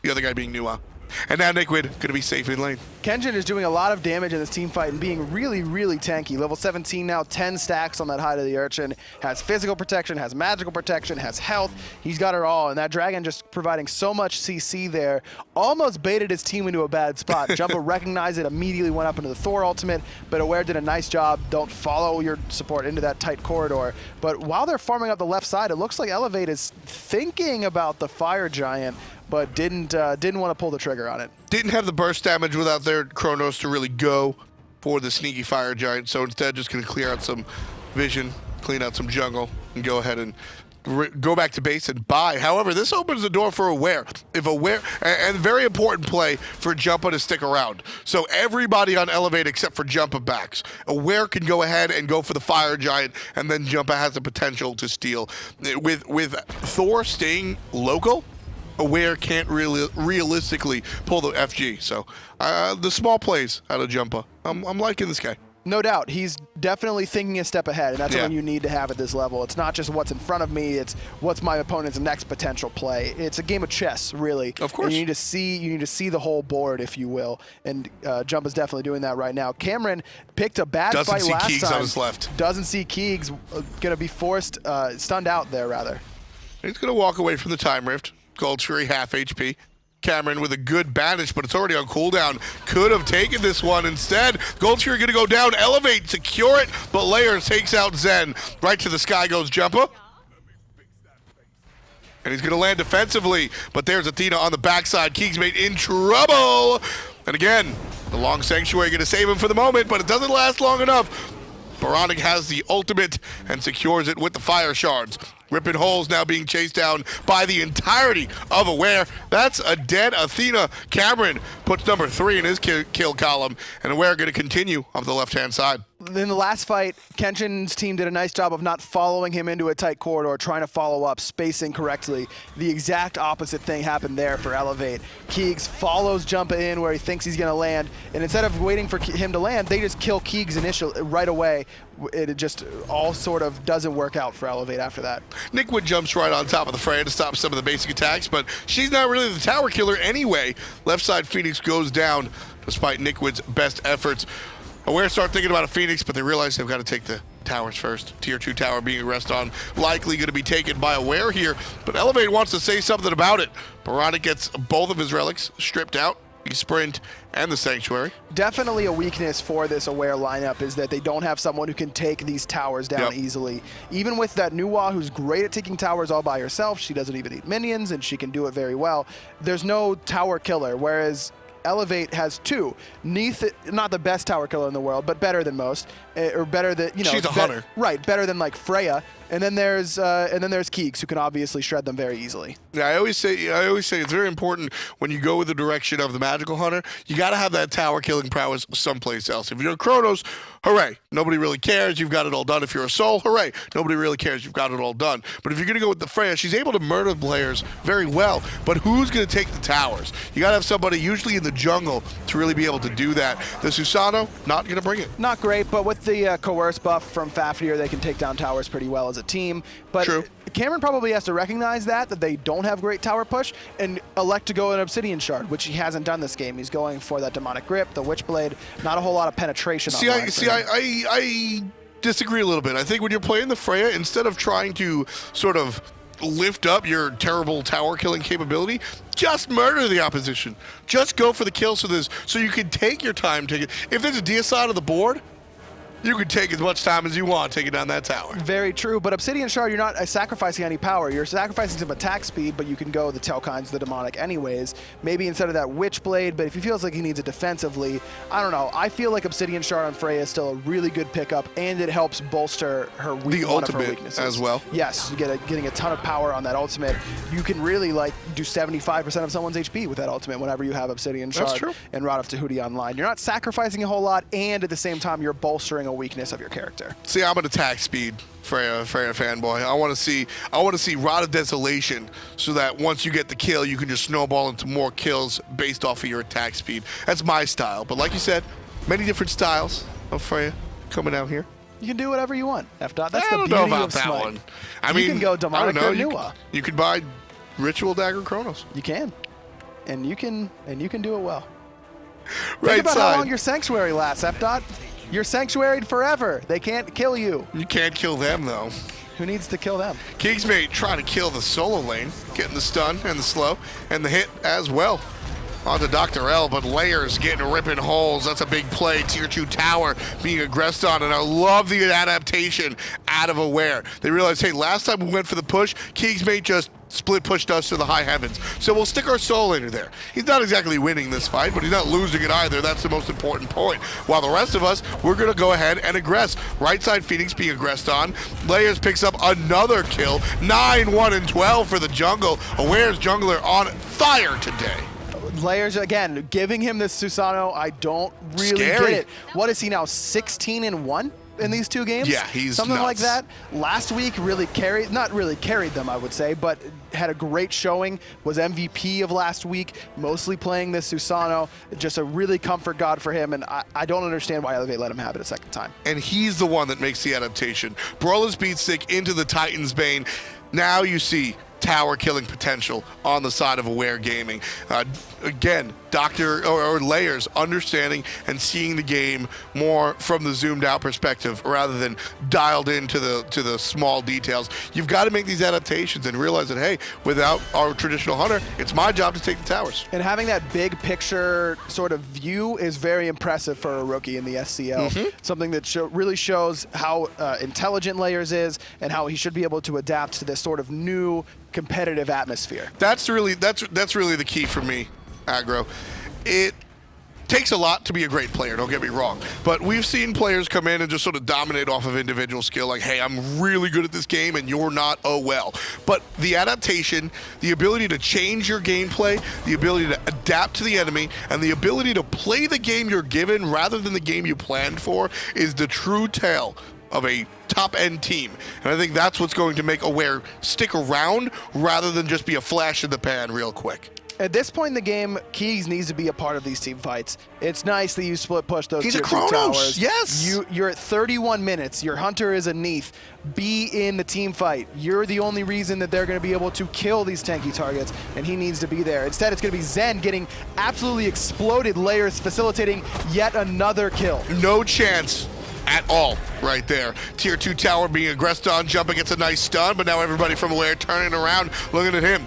being Nuwa. And now Niqued going to be safe in lane. Kenshin is doing a lot of damage in this team fight and being really, really tanky. Level 17 now, 10 stacks on that Hide of the Urchin. Has physical protection, has magical protection, has health. He's got it all, and that dragon just providing so much CC there. Almost baited his team into a bad spot. Jumpahhh recognized it, immediately went up into the Thor ultimate, but Aware did a nice job. Don't follow your support into that tight corridor. But while they're farming up the left side, it looks like Elevate is thinking about the Fire Giant, but didn't want to pull the trigger on it. Didn't have the burst damage without their Chronos to really go for the sneaky Fire Giant, so instead just going to clear out some vision, clean out some jungle, and go ahead and go back to base and buy. However, this opens the door for Aware. If Aware, and very important play for Jumpahhh to stick around. So everybody on Elevate except for Jumpahhh backs. Aware can go ahead and go for the Fire Giant, and then Jumpahhh has the potential to steal. With Thor staying local, Aware can't really realistically pull the FG. So the small plays out of Jumpahhh. I'm liking this guy. No doubt. He's definitely thinking a step ahead, and that's what you need to have at this level. It's not just what's in front of me, it's what's my opponent's next potential play. It's a game of chess, really. Of course. And you need to see the whole board, if you will. And Jumpahh's definitely doing that right now. Cameron picked a bad fight last time. Doesn't see Keegs on his left. Doesn't see Keegs. Going to be forced, stunned out there, rather. He's going to walk away from the time rift. Gold Fury half HP. Cameron with a good banish, but it's already on cooldown. Could have taken this one instead. Gold Fury going to go down, Elevate, secure it, but Layers takes out Zen. Right to the sky goes Jumpahhh. And he's going to land defensively, but there's Athena on the backside. KeegsMate in trouble. And again, the long sanctuary going to save him for the moment, but it doesn't last long enough. Boronic has the ultimate and secures it with the fire shards. Rippin holes now being chased down by the entirety of Aware. That's a dead Athena. Cameron puts number 3 in his kill column, and Aware going to continue on the left-hand side. In the last fight, Kenshin's team did a nice job of not following him into a tight corridor, trying to follow up, spacing correctly. The exact opposite thing happened there for Elevate. Keegs follows Jumpahhh in where he thinks he's going to land, and instead of waiting for him to land, they just kill Keegs initially right away. It just all sort of doesn't work out for Elevate after that. Niqued jumps right on top of the Freya to stop some of the basic attacks, but she's not really the tower killer anyway. Left side Phoenix goes down despite Niqued's best efforts. Aware start thinking about a Phoenix, but they realize they've got to take the towers first. Tier 2 tower being aggressed on, likely going to be taken by Aware here, but Elevate wants to say something about it. Boronic gets both of his relics stripped out. The sprint and the sanctuary. Definitely a weakness for this Aware lineup is that they don't have someone who can take these towers down easily. Even with that Nuwa, who's great at taking towers all by herself, she doesn't even need minions and she can do it very well. There's no tower killer, whereas Elevate has 2. Neith, not the best tower killer in the world, but better than most, or better than, She's a hunter. Right, better than like Freya, And then there's Keegs, who can obviously shred them very easily. Yeah, I always say it's very important when you go with the direction of the magical hunter, you got to have that tower killing prowess someplace else. If you're a Chronos, hooray, nobody really cares, you've got it all done. If you're a Soul, hooray, nobody really cares, you've got it all done. But if you're going to go with the Freya, she's able to murder players very well, but who's going to take the towers? You got to have somebody usually in the jungle to really be able to do that. The Susano, not going to bring it. Not great, but with the coerce buff from Fafnir, they can take down towers pretty well as a team. But True. Cameron probably has to recognize that they don't have great tower push and elect to go an Obsidian Shard, which he hasn't done this game. He's going for that Demonic Grip, the Witchblade, not a whole lot of penetration. I disagree a little bit. I think when you're playing the Freya, instead of trying to sort of lift up your terrible tower killing capability, just murder the opposition. Just go for the kill so you can take your time. If there's a deicide of the board, you can take as much time as you want taking down that tower. Very true, but Obsidian Shard, you're not sacrificing any power. You're sacrificing some attack speed, but you can go the tail kinds, the demonic anyways. Maybe instead of that Witchblade, but if he feels like he needs it defensively, I don't know. I feel like Obsidian Shard on Freya is still a really good pickup, and it helps bolster her one of her weaknesses as well. Yes, getting a ton of power on that ultimate. You can really do 75% of someone's HP with that ultimate whenever you have Obsidian Shard and Rod of Tahuti online. You're not sacrificing a whole lot, and at the same time, you're bolstering a weakness of your character. See, I'm an attack speed Freya fanboy. I want to see Rod of Desolation, so that once you get the kill, you can just snowball into more kills based off of your attack speed. That's my style. But like you said, many different styles of Freya coming out here. You can do whatever you want. That's the I don't beauty know about of that Smite. one. I mean, you can go demonic or Nuwa. You could buy Ritual Dagger Chronos. You can, and you can do it well. Right Think about side. how long your sanctuary lasts, F-Dot. You're sanctuaried forever. They can't kill you. You can't kill them, though. Who needs to kill them? KeegsMate trying to kill the solo lane, getting the stun and the slow, and the hit as well. On to DoctorL, but Layers getting ripping holes. That's a big play. Tier 2 tower being aggressed on, and I love the adaptation out of Aware. They realized, hey, last time we went for the push, KeegsMate just split pushed us to the high heavens. So we'll stick our soul laner there. He's not exactly winning this fight, but he's not losing it either. That's the most important point. While the rest of us, we're going to go ahead and aggress. Right side Phoenix being aggressed on. Layers picks up another kill. 9, 1, and 12 for the jungle. Aware's jungler on fire today. Layers, again, giving him this Susano, I don't really get it. What is he now, 16-1 in these 2 games? Yeah, he's something nuts. like that. Last week really not really carried them, I would say, but had a great showing, was MVP of last week, mostly playing this Susano. Just a really comfort god for him, and I don't understand why they let him have it a second time. And he's the one that makes the adaptation. Brawler's Beat Stick into the Titan's Bane. Now you see tower killing potential on the side of Aware Gaming. Again, Layers understanding and seeing the game more from the zoomed out perspective rather than dialed into the small details. You've got to make these adaptations and realize that, hey, without our traditional hunter, it's my job to take the towers. And having that big picture sort of view is very impressive for a rookie in the SCL. Something that really shows how intelligent Layers is and how he should be able to adapt to this sort of new competitive atmosphere. That's really the key for me, Aggro. It takes a lot to be a great player, don't get me wrong, but we've seen players come in and just sort of dominate off of individual skill, like, hey, I'm really good at this game and you're not, oh well. But the adaptation, the ability to change your gameplay, the ability to adapt to the enemy, and the ability to play the game you're given rather than the game you planned for is the true tale of a top-end team. And I think that's what's going to make Aware stick around rather than just be a flash in the pan real quick. At this point in the game, Keegs needs to be a part of these team fights. It's nice that you split push those He's a tier 2 Chronos, towers. yes! You're at 31 minutes. Your hunter is a Neith. Be in the team fight. You're the only reason that they're going to be able to kill these tanky targets, and he needs to be there. Instead, it's going to be Zen getting absolutely exploded, Layers facilitating yet another kill. No chance at all right there. Tier 2 tower being aggressed on. Jumpahhh gets a nice stun, but now everybody from Aware turning around, looking at him.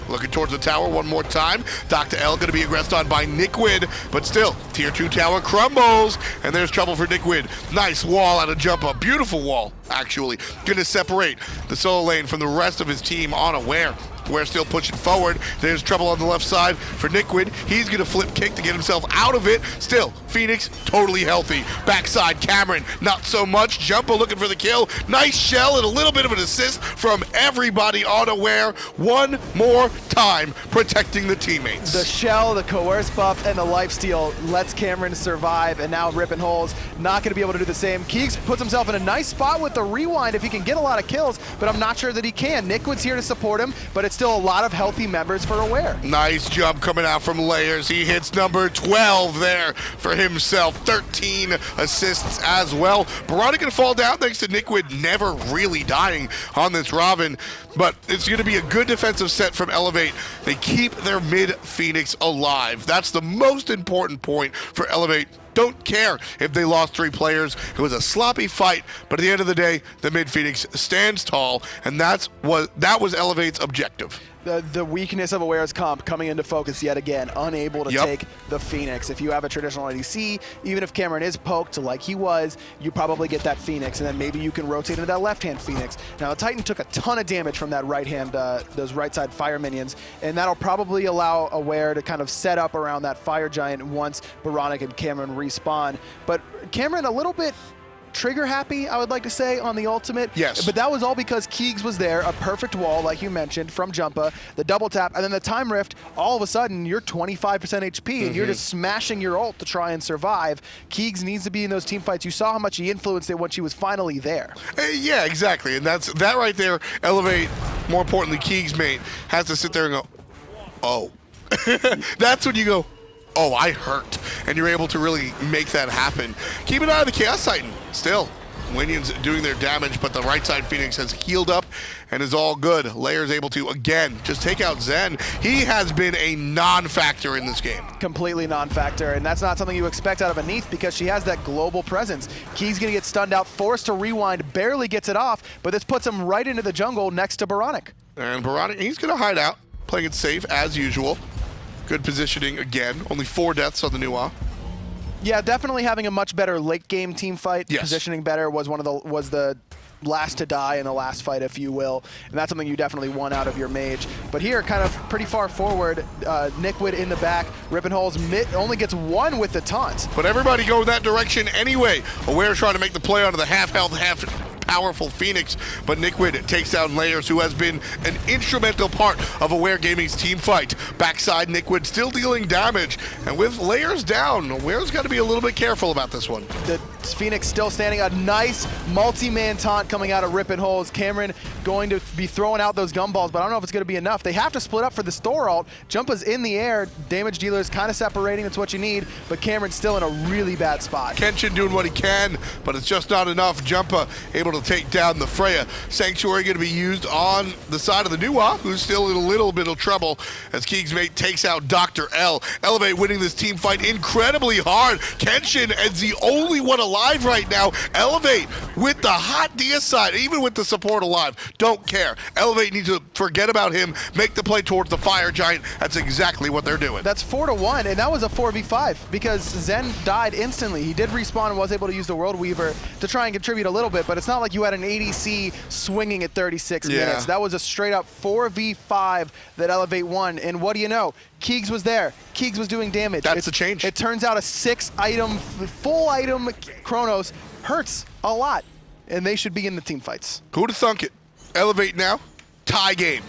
Looking towards the tower one more time. DoctorL going to be aggressed on by Niqued, but still, Tier 2 tower crumbles, and there's trouble for Niqued. Nice wall out of Jumpahhh. Beautiful wall, actually. Going to separate the solo lane from the rest of his team on Aware. We're still pushing forward. There's trouble on the left side for Niqued. He's going to flip kick to get himself out of it. Still, Phoenix totally healthy. Backside, Cameron, not so much. Jumpahhh looking for the kill. Nice shell and a little bit of an assist from everybody on Aware. One more time protecting the teammates. The shell, the coerce buff, and the lifesteal lets Cameron survive, and now Rippin Hole's not going to be able to do the same. Keegs puts himself in a nice spot with the rewind if he can get a lot of kills, but I'm not sure that he can. Niqued's here to support him, but it's still a lot of healthy members for Aware. Nice jump coming out from Layers. He hits number 12 there for himself. 13 assists as well. Boronic gonna fall down thanks to Niqued never really dying on this Ravana, but it's gonna be a good defensive set from Elevate. They keep their mid Phoenix alive. That's the most important point for Elevate. Don't care if they lost 3 players. It was a sloppy fight, but at the end of the day, the mid Phoenix stands tall, and that was Elevate's objective. The weakness of Aware's comp coming into focus yet again, unable to take the Phoenix. If you have a traditional ADC, even if Cameron is poked like he was, you probably get that Phoenix, and then maybe you can rotate into that left-hand Phoenix. Now, the Titan took a ton of damage from that right-hand, those right-side fire minions, and that'll probably allow Aware to kind of set up around that fire giant once Boronic and Cameron respawn. But Cameron a little bit trigger happy, I would like to say, on the ultimate. Yes. But that was all because Keegs was there, a perfect wall, like you mentioned, from Jumpahhh, the double tap, and then the time rift. All of a sudden, you're 25% HP, and you're just smashing your ult to try and survive. Keegs needs to be in those team fights. You saw how much he influenced it when she was finally there. Yeah, exactly. And that right there, Elevate, more importantly, KeegsMate, has to sit there and go, oh. That's when you go, oh, I hurt. And you're able to really make that happen. Keep an eye on the Chaos Titan. Still, Minions doing their damage, but the right side Phoenix has healed up and is all good. Layers able to, again, just take out Zen. He has been a non-factor in this game. Completely non-factor, and that's not something you expect out of a Neith because she has that global presence. Key's gonna get stunned out, forced to rewind, barely gets it off, but this puts him right into the jungle next to Boronic. And Boronic, he's gonna hide out, playing it safe as usual. Good positioning again. Only 4 deaths on the Nuwa. Yeah, definitely having a much better late game team fight. Yes. Positioning better was the last to die in the last fight, if you will, and that's something you definitely want out of your mage. But here, kind of pretty far forward, Niqued in the back, Rippin Hole's mid only gets 1 with the taunt. But everybody go that direction anyway. Aware trying to make the play onto the half health, half powerful Phoenix, but Niqued takes down Layers, who has been an instrumental part of Aware Gaming's team fight. Backside, Niqued still dealing damage, and with Layers down, Aware's got to be a little bit careful about this one. The Phoenix still standing, a nice multi-man taunt coming out of Rippin Holes. Cameron going to be throwing out those gumballs, but I don't know if it's going to be enough. They have to split up for the Thor ult. Jumpahh's in the air, damage dealers kind of separating, that's what you need, but Cameron's still in a really bad spot. Kenshin doing what he can, but it's just not enough. Jumpahhh able to take down the Freya. Sanctuary going to be used on the side of the Nuwa, who's still in a little bit of trouble as KeegsMate takes out DoctorL. Elevate winning this team fight incredibly hard. Kenshin is the only one alive right now. Elevate with the hot DS side, even with the support alive, don't care. Elevate needs to forget about him, make the play towards the fire giant. That's exactly what they're doing. That's 4-1, and that was a 4v5 because Zen died instantly. He did respawn and was able to use the World Weaver to try and contribute a little bit, but it's not like you had an ADC swinging at 36 minutes. That was a straight up 4v5 that Elevate won, and what do you know? Keegs was there. Keegs was doing damage. That's the change. It turns out a 6-item, full item Chronos hurts a lot, and they should be in the team fights. Who'd have thunk it? Elevate now, tie game.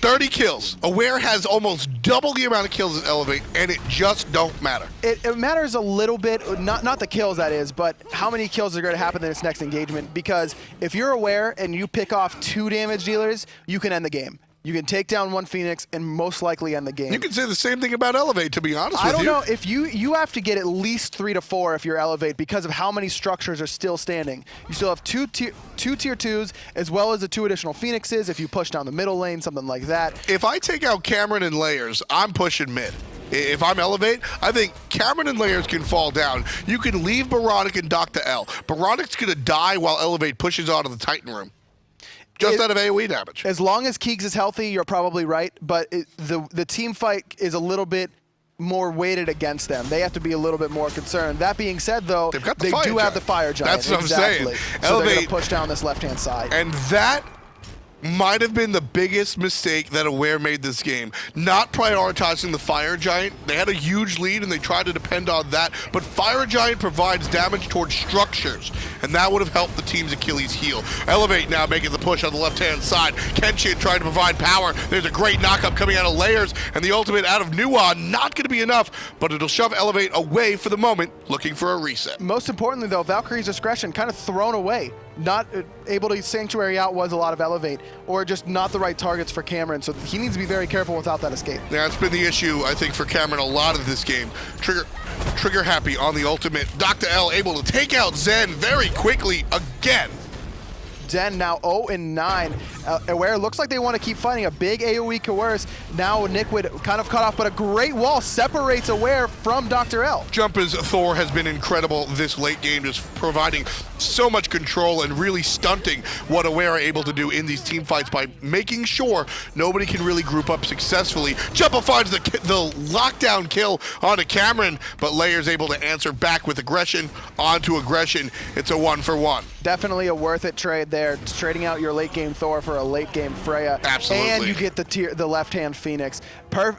30 kills. Aware has almost double the amount of kills as Elevate, and it just don't matter. It matters a little bit, not the kills that is, but how many kills are going to happen in this next engagement, because if you're Aware and you pick off 2 damage dealers, you can end the game. You can take down 1 Phoenix and most likely end the game. You can say the same thing about Elevate, to be honest with you. I don't know, if you have to get at least 3 to 4 if you're Elevate because of how many structures are still standing. You still have two tier 2s as well as the 2 additional Phoenixes if you push down the middle lane, something like that. If I take out Cameron and Layers, I'm pushing mid. If I'm Elevate, I think Cameron and Layers can fall down. You can leave Boronic and DoctorL. Boronic's going to die while Elevate pushes onto the Titan room. Just out of AoE damage. As long as Keegs is healthy, you're probably right, but the team fight is a little bit more weighted against them. They have to be a little bit more concerned. That being said, though, they do have the fire giant. That's what I'm saying. So they're going to push down this left-hand side. And that might have been the biggest mistake that Aware made this game. Not prioritizing the Fire Giant. They had a huge lead and they tried to depend on that, but Fire Giant provides damage towards structures, and that would have helped the team's Achilles heel. Elevate now making the push on the left-hand side. Kenshin trying to provide power. There's a great knockup coming out of Layers, and the ultimate out of Nuwa. Not going to be enough, but it'll shove Elevate away for the moment, looking for a reset. Most importantly, though, Valkyrie's discretion kind of thrown away. Not able to Sanctuary out was a lot of Elevate, or just not the right targets for Cameron, so he needs to be very careful without that escape. Yeah, it's been the issue, I think, for Cameron a lot of this game. Trigger happy on the ultimate. DoctorL able to take out Zen very quickly again. Zen now 0-9. Aware looks like they want to keep fighting a big AoE coerce. Now Niqued kind of cut off, but a great wall separates Aware from DoctorL. Jumpahhh's Thor has been incredible this late game, just providing so much control and really stunting what Aware are able to do in these team fights by making sure nobody can really group up successfully. Jumpahhh finds the lockdown kill onto Cameron, but Layers able to answer back with aggression onto aggression. It's a 1-for-1. Definitely a worth it trade there, trading out your late game Thor for a late game Freya. Absolutely. And you get the left hand Phoenix.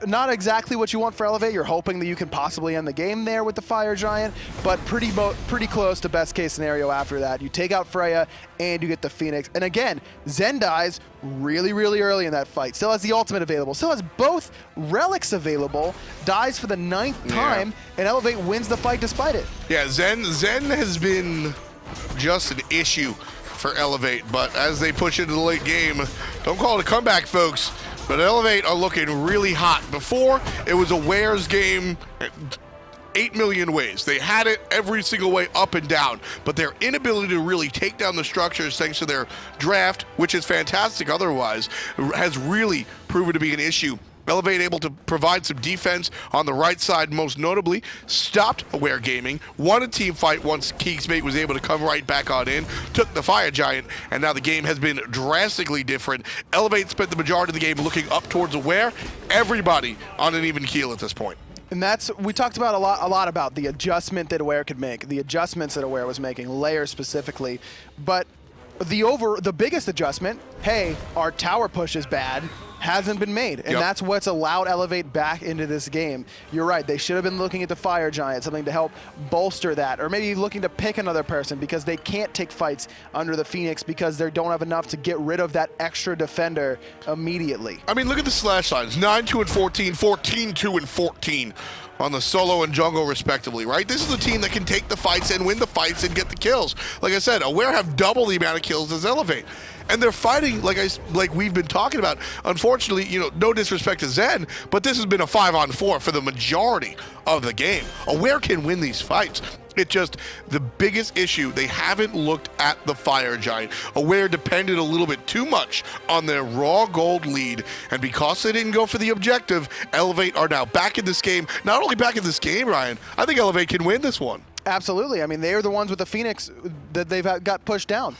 Not exactly what you want for Elevate. You're hoping that you can possibly end the game there with the Fire Giant, but pretty close to best case scenario after that. You take out Freya and you get the Phoenix. And again, Zen dies really early in that fight. Still has the ultimate available. Still has both relics available. Dies for the 9th time, and Elevate wins the fight despite it. Yeah, Zen has been just an issue for Elevate, but as they push into the late game, don't call it a comeback, folks, but Elevate are looking really hot. Before, it was Aware's game 8 million ways. They had it every single way up and down, but their inability to really take down the structures thanks to their draft, which is fantastic otherwise, has really proven to be an issue. Elevate able to provide some defense on the right side, most notably stopped Aware Gaming, won a team fight once KeegsMate was able to come right back on in, took the Fire Giant, and now the game has been drastically different. Elevate spent the majority of the game looking up towards Aware, everybody on an even keel at this point. And we talked about a lot about the adjustment that Aware could make, the adjustments that Aware was making, Layers specifically, but the biggest adjustment, hey, our tower push is bad, hasn't been made, and that's what's allowed Elevate back into this game. You're right, they should have been looking at the Fire Giant, something to help bolster that, or maybe looking to pick another person because they can't take fights under the Phoenix because they don't have enough to get rid of that extra defender immediately. I mean, look at the slash lines, 9-2-14, 14-2-14 on the solo and jungle respectively, right? This is a team that can take the fights and win the fights and get the kills. Like I said, Aware have double the amount of kills as Elevate. And they're fighting like we've been talking about. Unfortunately, you know, no disrespect to Zen, but this has been a 5-on-4 for the majority of the game. Aware can win these fights. It's just the biggest issue, they haven't looked at the Fire Giant. Aware depended a little bit too much on their raw gold lead, and because they didn't go for the objective, Elevate are now back in this game. Not only back in this game, Ryan, I think Elevate can win this one. Absolutely. I mean, they are the ones with the Phoenix that they've got pushed down.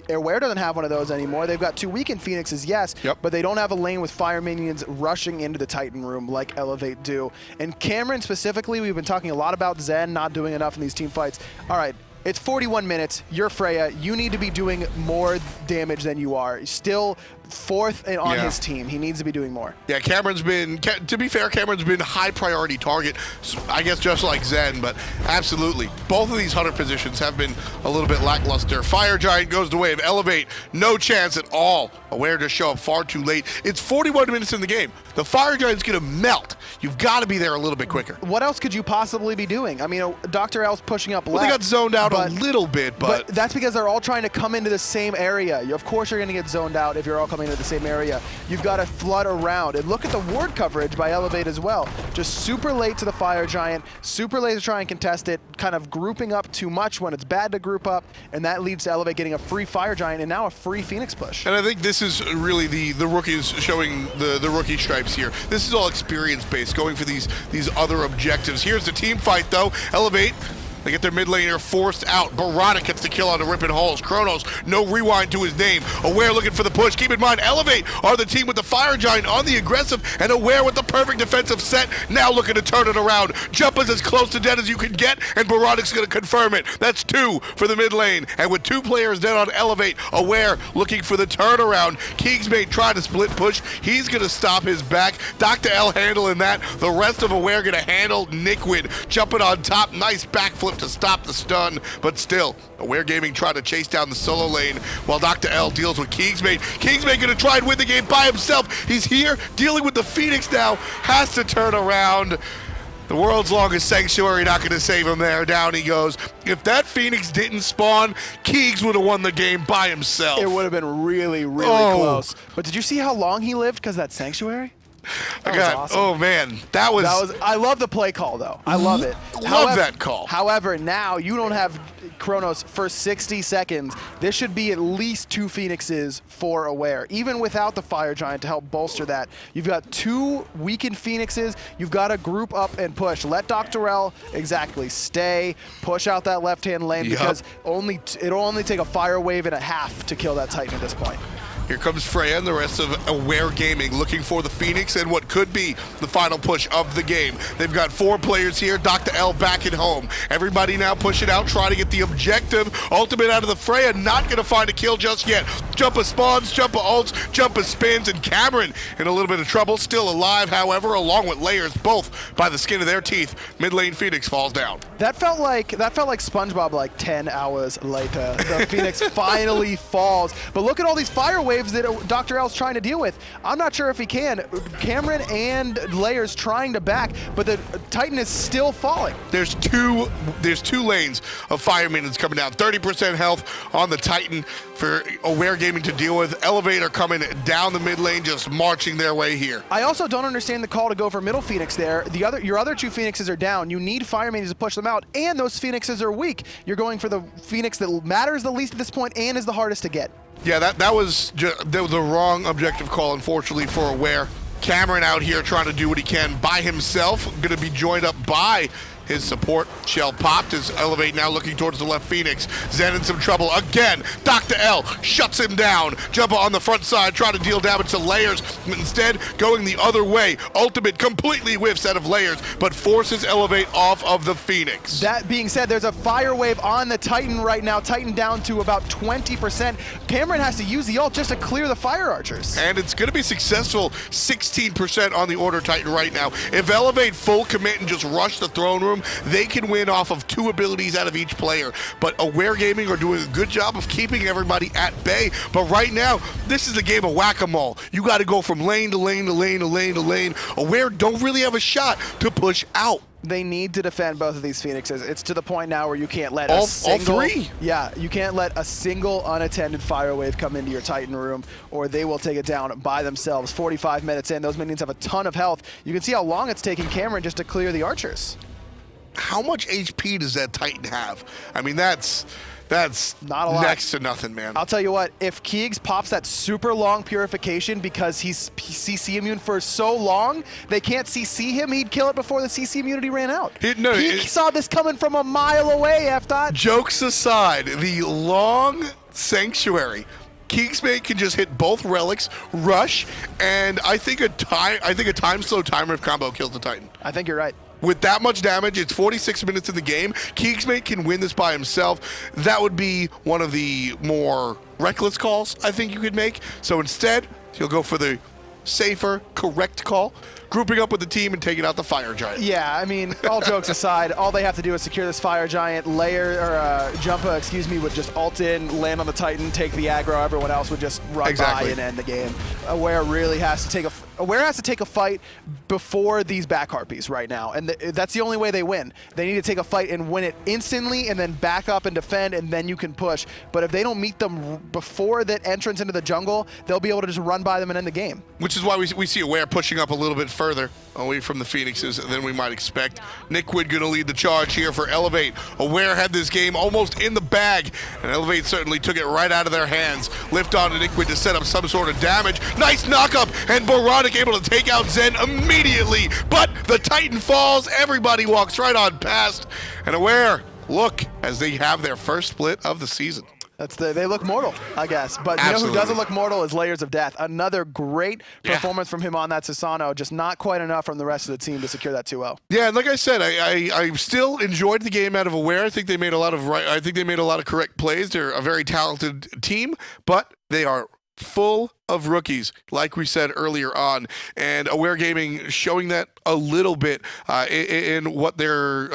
Aware doesn't have one of those anymore. They've got 2 weakened Phoenixes, yes, but they don't have a lane with fire minions rushing into the Titan room like Elevate do. And Cameron specifically, we've been talking a lot about Zen not doing enough in these team fights. All right, it's 41 minutes. You're Freya. You need to be doing more damage than you are. Still 4th on his team. He needs to be doing more. Yeah, Cameron's been, to be fair, Cameron's been a high priority target, I guess just like Zen, but absolutely. Both of these hunter positions have been a little bit lackluster. Fire Giant goes the way of Elevate. No chance at all. Aware to show up far too late. It's 41 minutes in the game. The Fire Giant's going to melt. You've got to be there a little bit quicker. What else could you possibly be doing? I mean, DoctorL's pushing up left. Well, they got zoned out a little bit, but that's because they're all trying to come into the same area. Of course you're going to get zoned out if you're all coming into the same area. You've got to flood around. And look at the ward coverage by Elevate as well. Just super late to the Fire Giant, super late to try and contest it, kind of grouping up too much when it's bad to group up, and that leads to Elevate getting a free Fire Giant and now a free Phoenix push. And I think this is really the rookies showing the rookie stripes here. This is all experience-based, going for these other objectives. Here's the team fight, though. Elevate They get their mid laner forced out. Boronic gets the kill on the Rippin holes. Chronos, no rewind to his name. Aware looking for the push. Keep in mind, Elevate are the team with the Fire Giant on the aggressive, and Aware with the perfect defensive set, now looking to turn it around. Jumpahh's as close to dead as you can get, and Boronic's going to confirm it. That's 2 for the mid lane, and with 2 players dead on Elevate, Aware looking for the turnaround. KeegsMate trying to split push. He's going to stop his back. DoctorL handling that. The rest of Aware going to handle Niqued. Jumping on top. Nice backflip to stop the stun, but still, Aware Gaming trying to chase down the solo lane while DoctorL deals with KeegsMate. KeegsMate going to try and win the game by himself. He's here dealing with the Phoenix now. Has to turn around. The world's longest sanctuary not going to save him there. Down he goes. If that Phoenix didn't spawn, Keegs would have won the game by himself. It would have been really, really close. But did you see how long he lived because of that sanctuary? That was awesome. Oh man, that was. I love the play call though. I love it. Love that call. However, now you don't have Chronos for 60 seconds. This should be at least 2 Phoenixes for Aware, even without the Fire Giant to help bolster that. You've got 2 weakened Phoenixes. You've got to group up and push. Let DoctorL stay, push out that left-hand lane because it'll only take a fire wave and a half to kill that Titan at this point. Here comes Freya and the rest of Aware Gaming looking for the Phoenix and what could be the final push of the game. They've got 4 players here. DoctorL back at home. Everybody now pushing out, trying to get the objective. Ultimate out of the Freya, not going to find a kill just yet. Jumpahhh spawns, Jumpahhh ults, Jumpahhh spins, and Cameron in a little bit of trouble. Still alive, however, along with Layers, both by the skin of their teeth. Mid lane Phoenix falls down. That felt like SpongeBob like 10 hours later. The Phoenix finally falls. But look at all these fire waves that DoctorL's trying to deal with. I'm not sure if he can. Cameron and Layers trying to back, but the Titan is still falling. There's two lanes of fire minions coming down. 30% health on the Titan for Aware Gaming to deal with. Elevator coming down the mid lane, just marching their way here. I also don't understand the call to go for middle Phoenix there. Your other 2 Phoenixes are down. You need fire minions to push them out, and those Phoenixes are weak. You're going for the Phoenix that matters the least at this point and is the hardest to get. Yeah, that was the wrong objective call, unfortunately, for Aware. Cameron out here trying to do what he can by himself. Going to be joined up by his support. Shell popped. His Elevate now looking towards the left Phoenix. Zen in some trouble again. DoctorL shuts him down. Jumpahhh on the front side trying to deal damage to Layers. Instead, going the other way. Ultimate completely whiffs out of Layers, but forces Elevate off of the Phoenix. That being said, there's a fire wave on the Titan right now. Titan down to about 20%. Cameron has to use the ult just to clear the fire archers. And it's going to be successful. 16% on the Order Titan right now. If Elevate full commit and just rush the throne room, they can win off of 2 abilities out of each player. But Aware Gaming are doing a good job of keeping everybody at bay. But right now, this is a game of whack-a-mole. You got to go from lane to lane to lane to lane to lane. Aware don't really have a shot to push out. They need to defend both of these Phoenixes. It's to the point now where you can't let all 3. Yeah, you can't let a single unattended fire wave come into your Titan room, or they will take it down by themselves. 45 minutes in, those minions have a ton of health. You can see how long it's taking Cameron just to clear the archers. How much HP does that Titan have? I mean, that's not a lot. Next to nothing, man. I'll tell you what, if Keegs pops that super long purification because he's CC immune for so long, they can't CC him, he'd kill it before the CC immunity ran out. He saw this coming from a mile away, F-Dot. Jokes aside, the long sanctuary, KeegsMate can just hit both relics, rush, and I think a time slow timer of combo kills the Titan. I think you're right. With that much damage, it's 46 minutes in the game. KeegsMate can win this by himself. That would be one of the more reckless calls I think you could make. So instead, he'll go for the safer, correct call, grouping up with the team and taking out the Fire Giant. Yeah, I mean, all jokes aside, all they have to do is secure this Fire Giant. Jumpahhh, would just ult in, land on the Titan, take the aggro. Everyone else would just run by and end the game. Aware really has to take a fight before these back harpies right now, and that's the only way they win. They need to take a fight and win it instantly, and then back up and defend, and then you can push. But if they don't meet them before that entrance into the jungle, they'll be able to just run by them and end the game. Which is why we see Aware pushing up a little bit further away from the Phoenixes than we might expect. Niqued going to lead the charge here for Elevate. Aware had this game almost in the bag, and Elevate certainly took it right out of their hands. Lift on to Niqued to set up some sort of damage. Nice knock-up, and Boronic able to take out Zen immediately. But the Titan falls, everybody walks right on past, and Aware look as they have their first split of the season. They look mortal, I guess. But you know who doesn't look mortal is LayersOD. Another great performance from him on that Susano, just not quite enough from the rest of the team to secure that 2-0. Yeah, and like I said, I still enjoyed the game out of Aware. I think they made a lot of correct plays. They're a very talented team, but they are full of rookies, like we said earlier on, and Aware Gaming showing that a little bit in what their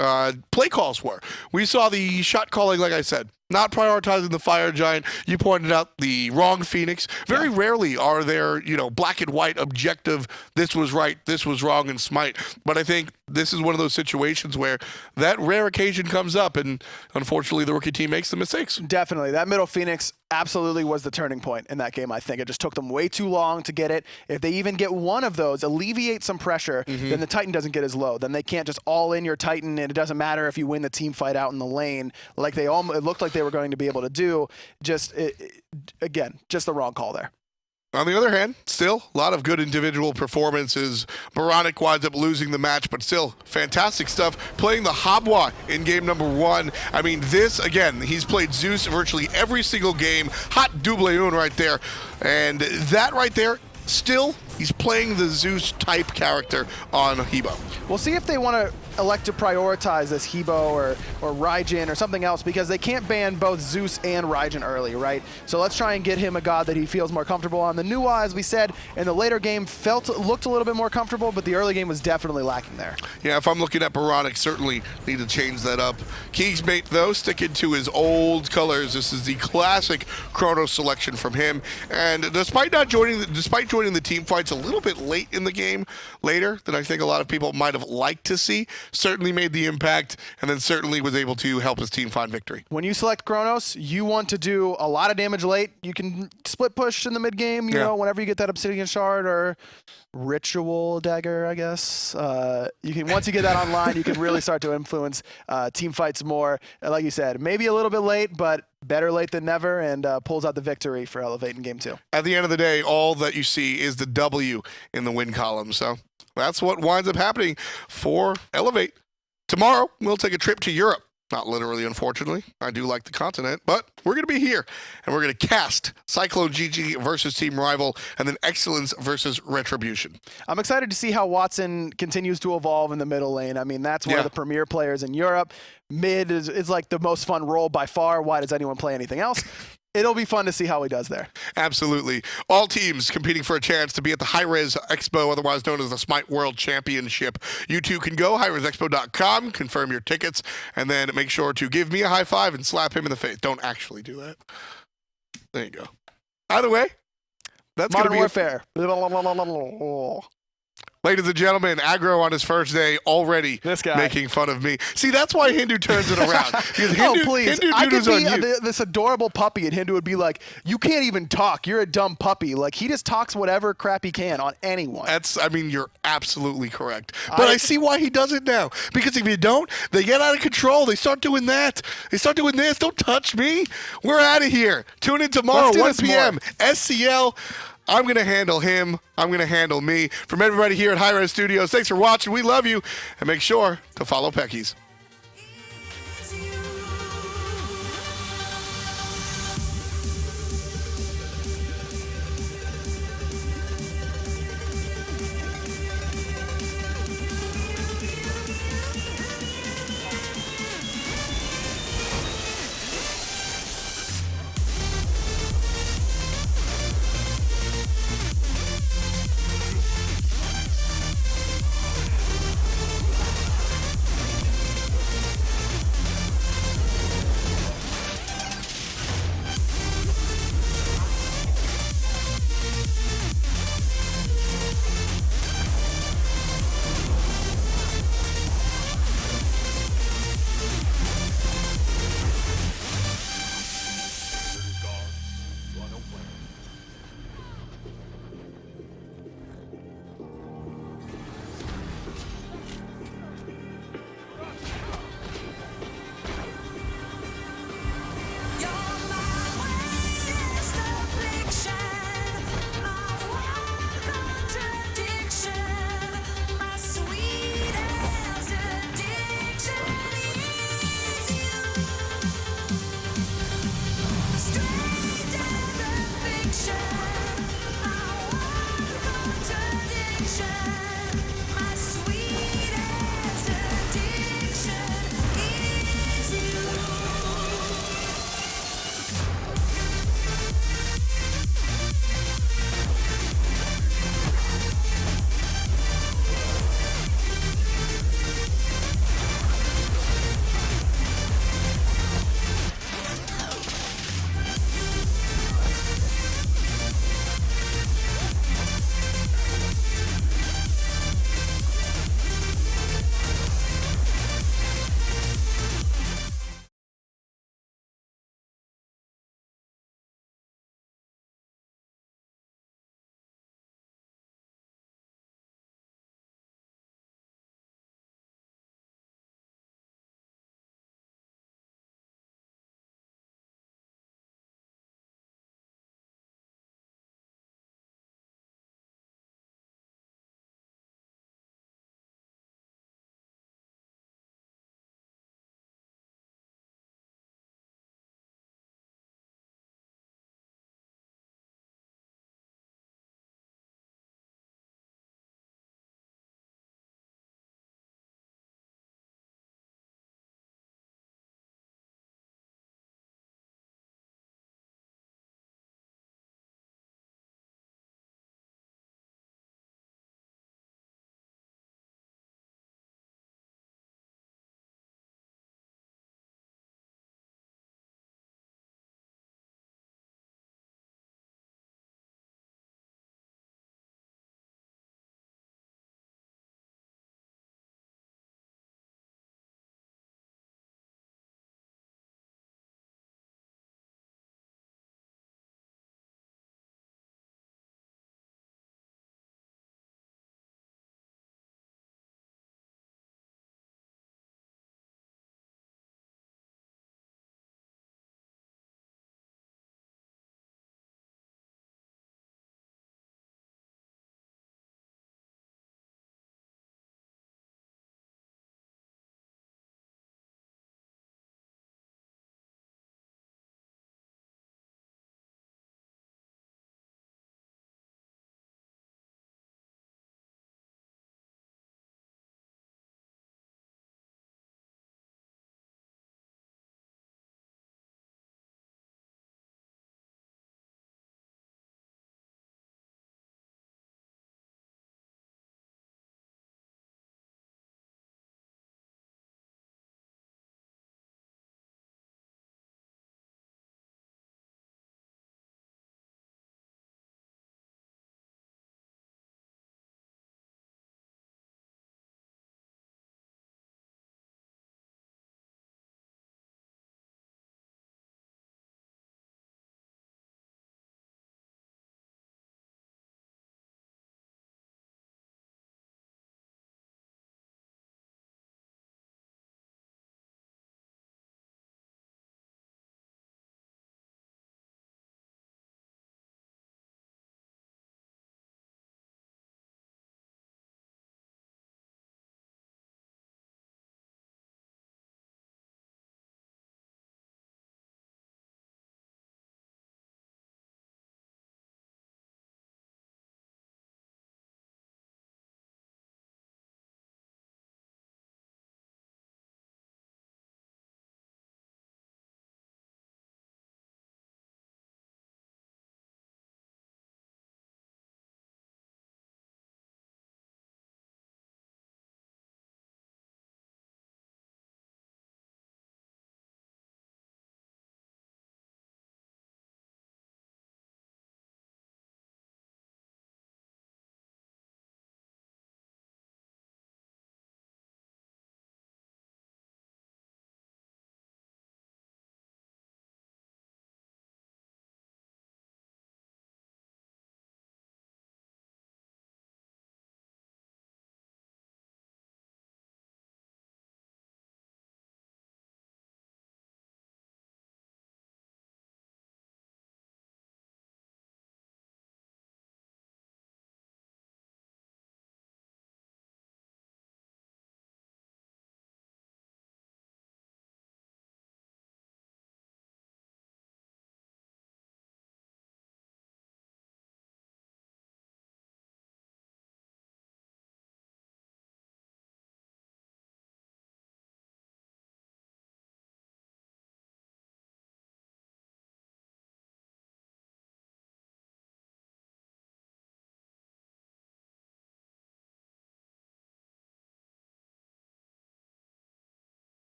play calls were. We saw the shot calling, like I said, not prioritizing the Fire Giant. You pointed out the wrong Phoenix. Very rarely are there, black and white objective, this was right, this was wrong in Smite. But I think this is one of those situations where that rare occasion comes up, and unfortunately the rookie team makes the mistakes. Definitely. That middle Phoenix absolutely was the turning point in that game, I think. It just took them way too long to get it. If they even get one of those, alleviate some pressure, then the Titan doesn't get as low. Then they can't just all in your Titan, and it doesn't matter if you win the team fight out in the lane, like it looked like they were going to be able to do. Again, just the wrong call there. On the other hand, still a lot of good individual performances. Boronic winds up losing the match, but still fantastic stuff. Playing the Habwa in game number 1. I mean, this, again, he's played Zeus virtually every single game. Hot doubleune right there. And that right there, still, he's playing the Zeus type character on Hebo. We'll see if they want to elect to prioritize this Hebo or Raijin or something else, because they can't ban both Zeus and Raijin early, right? So let's try and get him a god that he feels more comfortable on. The Nuwa, as we said, in the later game looked a little bit more comfortable, but the early game was definitely lacking there. Yeah, if I'm looking at Boronic, certainly need to change that up. KeegsMate, though, sticking to his old colors. This is the classic Chronos selection from him. And despite joining the team fights a little bit late in the game, later than I think a lot of people might have liked to see, certainly made the impact, and then certainly was able to help his team find victory. When you select Chronos, you want to do a lot of damage late. You can split push in the mid game, you know, whenever you get that Obsidian Shard or Ritual Dagger, I guess. Once you get that online, you can really start to influence team fights more. Like you said, maybe a little bit late, but better late than never, and pulls out the victory for Elevate in game 2. At the end of the day, all that you see is the W in the win column. So that's what winds up happening for Elevate. Tomorrow, we'll take a trip to Europe. Not literally, unfortunately. I do like the continent, but we're going to be here, and we're going to cast Cyclone GG versus Team Rival, and then Excellence versus Retribution. I'm excited to see how Watson continues to evolve in the middle lane. I mean, that's one of the premier players in Europe. Mid is like the most fun role by far. Why does anyone play anything else? It'll be fun to see how he does there. Absolutely. All teams competing for a chance to be at the hi-rez Expo, otherwise known as the Smite World Championship. You too can go, hi-rezexpo.com, confirm your tickets, and then make sure to give me a high five and slap him in the face. Don't actually do that. There you go. Either way, that's going to be Warfare. Ladies and gentlemen, Aggro on his first day already making fun of me. See, that's why Hindu turns it around. Hindu, please. I could be this adorable puppy, and Hindu would be like, you can't even talk. You're a dumb puppy. Like, he just talks whatever crap he can on anyone. You're absolutely correct. But I see why he does it now. Because if you don't, they get out of control. They start doing that. They start doing this. Don't touch me. We're out of here. Tune in tomorrow, 1 p.m. SCL. I'm going to handle him. I'm going to handle me. From everybody here at hi-rez Studios, thanks for watching. We love you. And make sure to follow Peckies.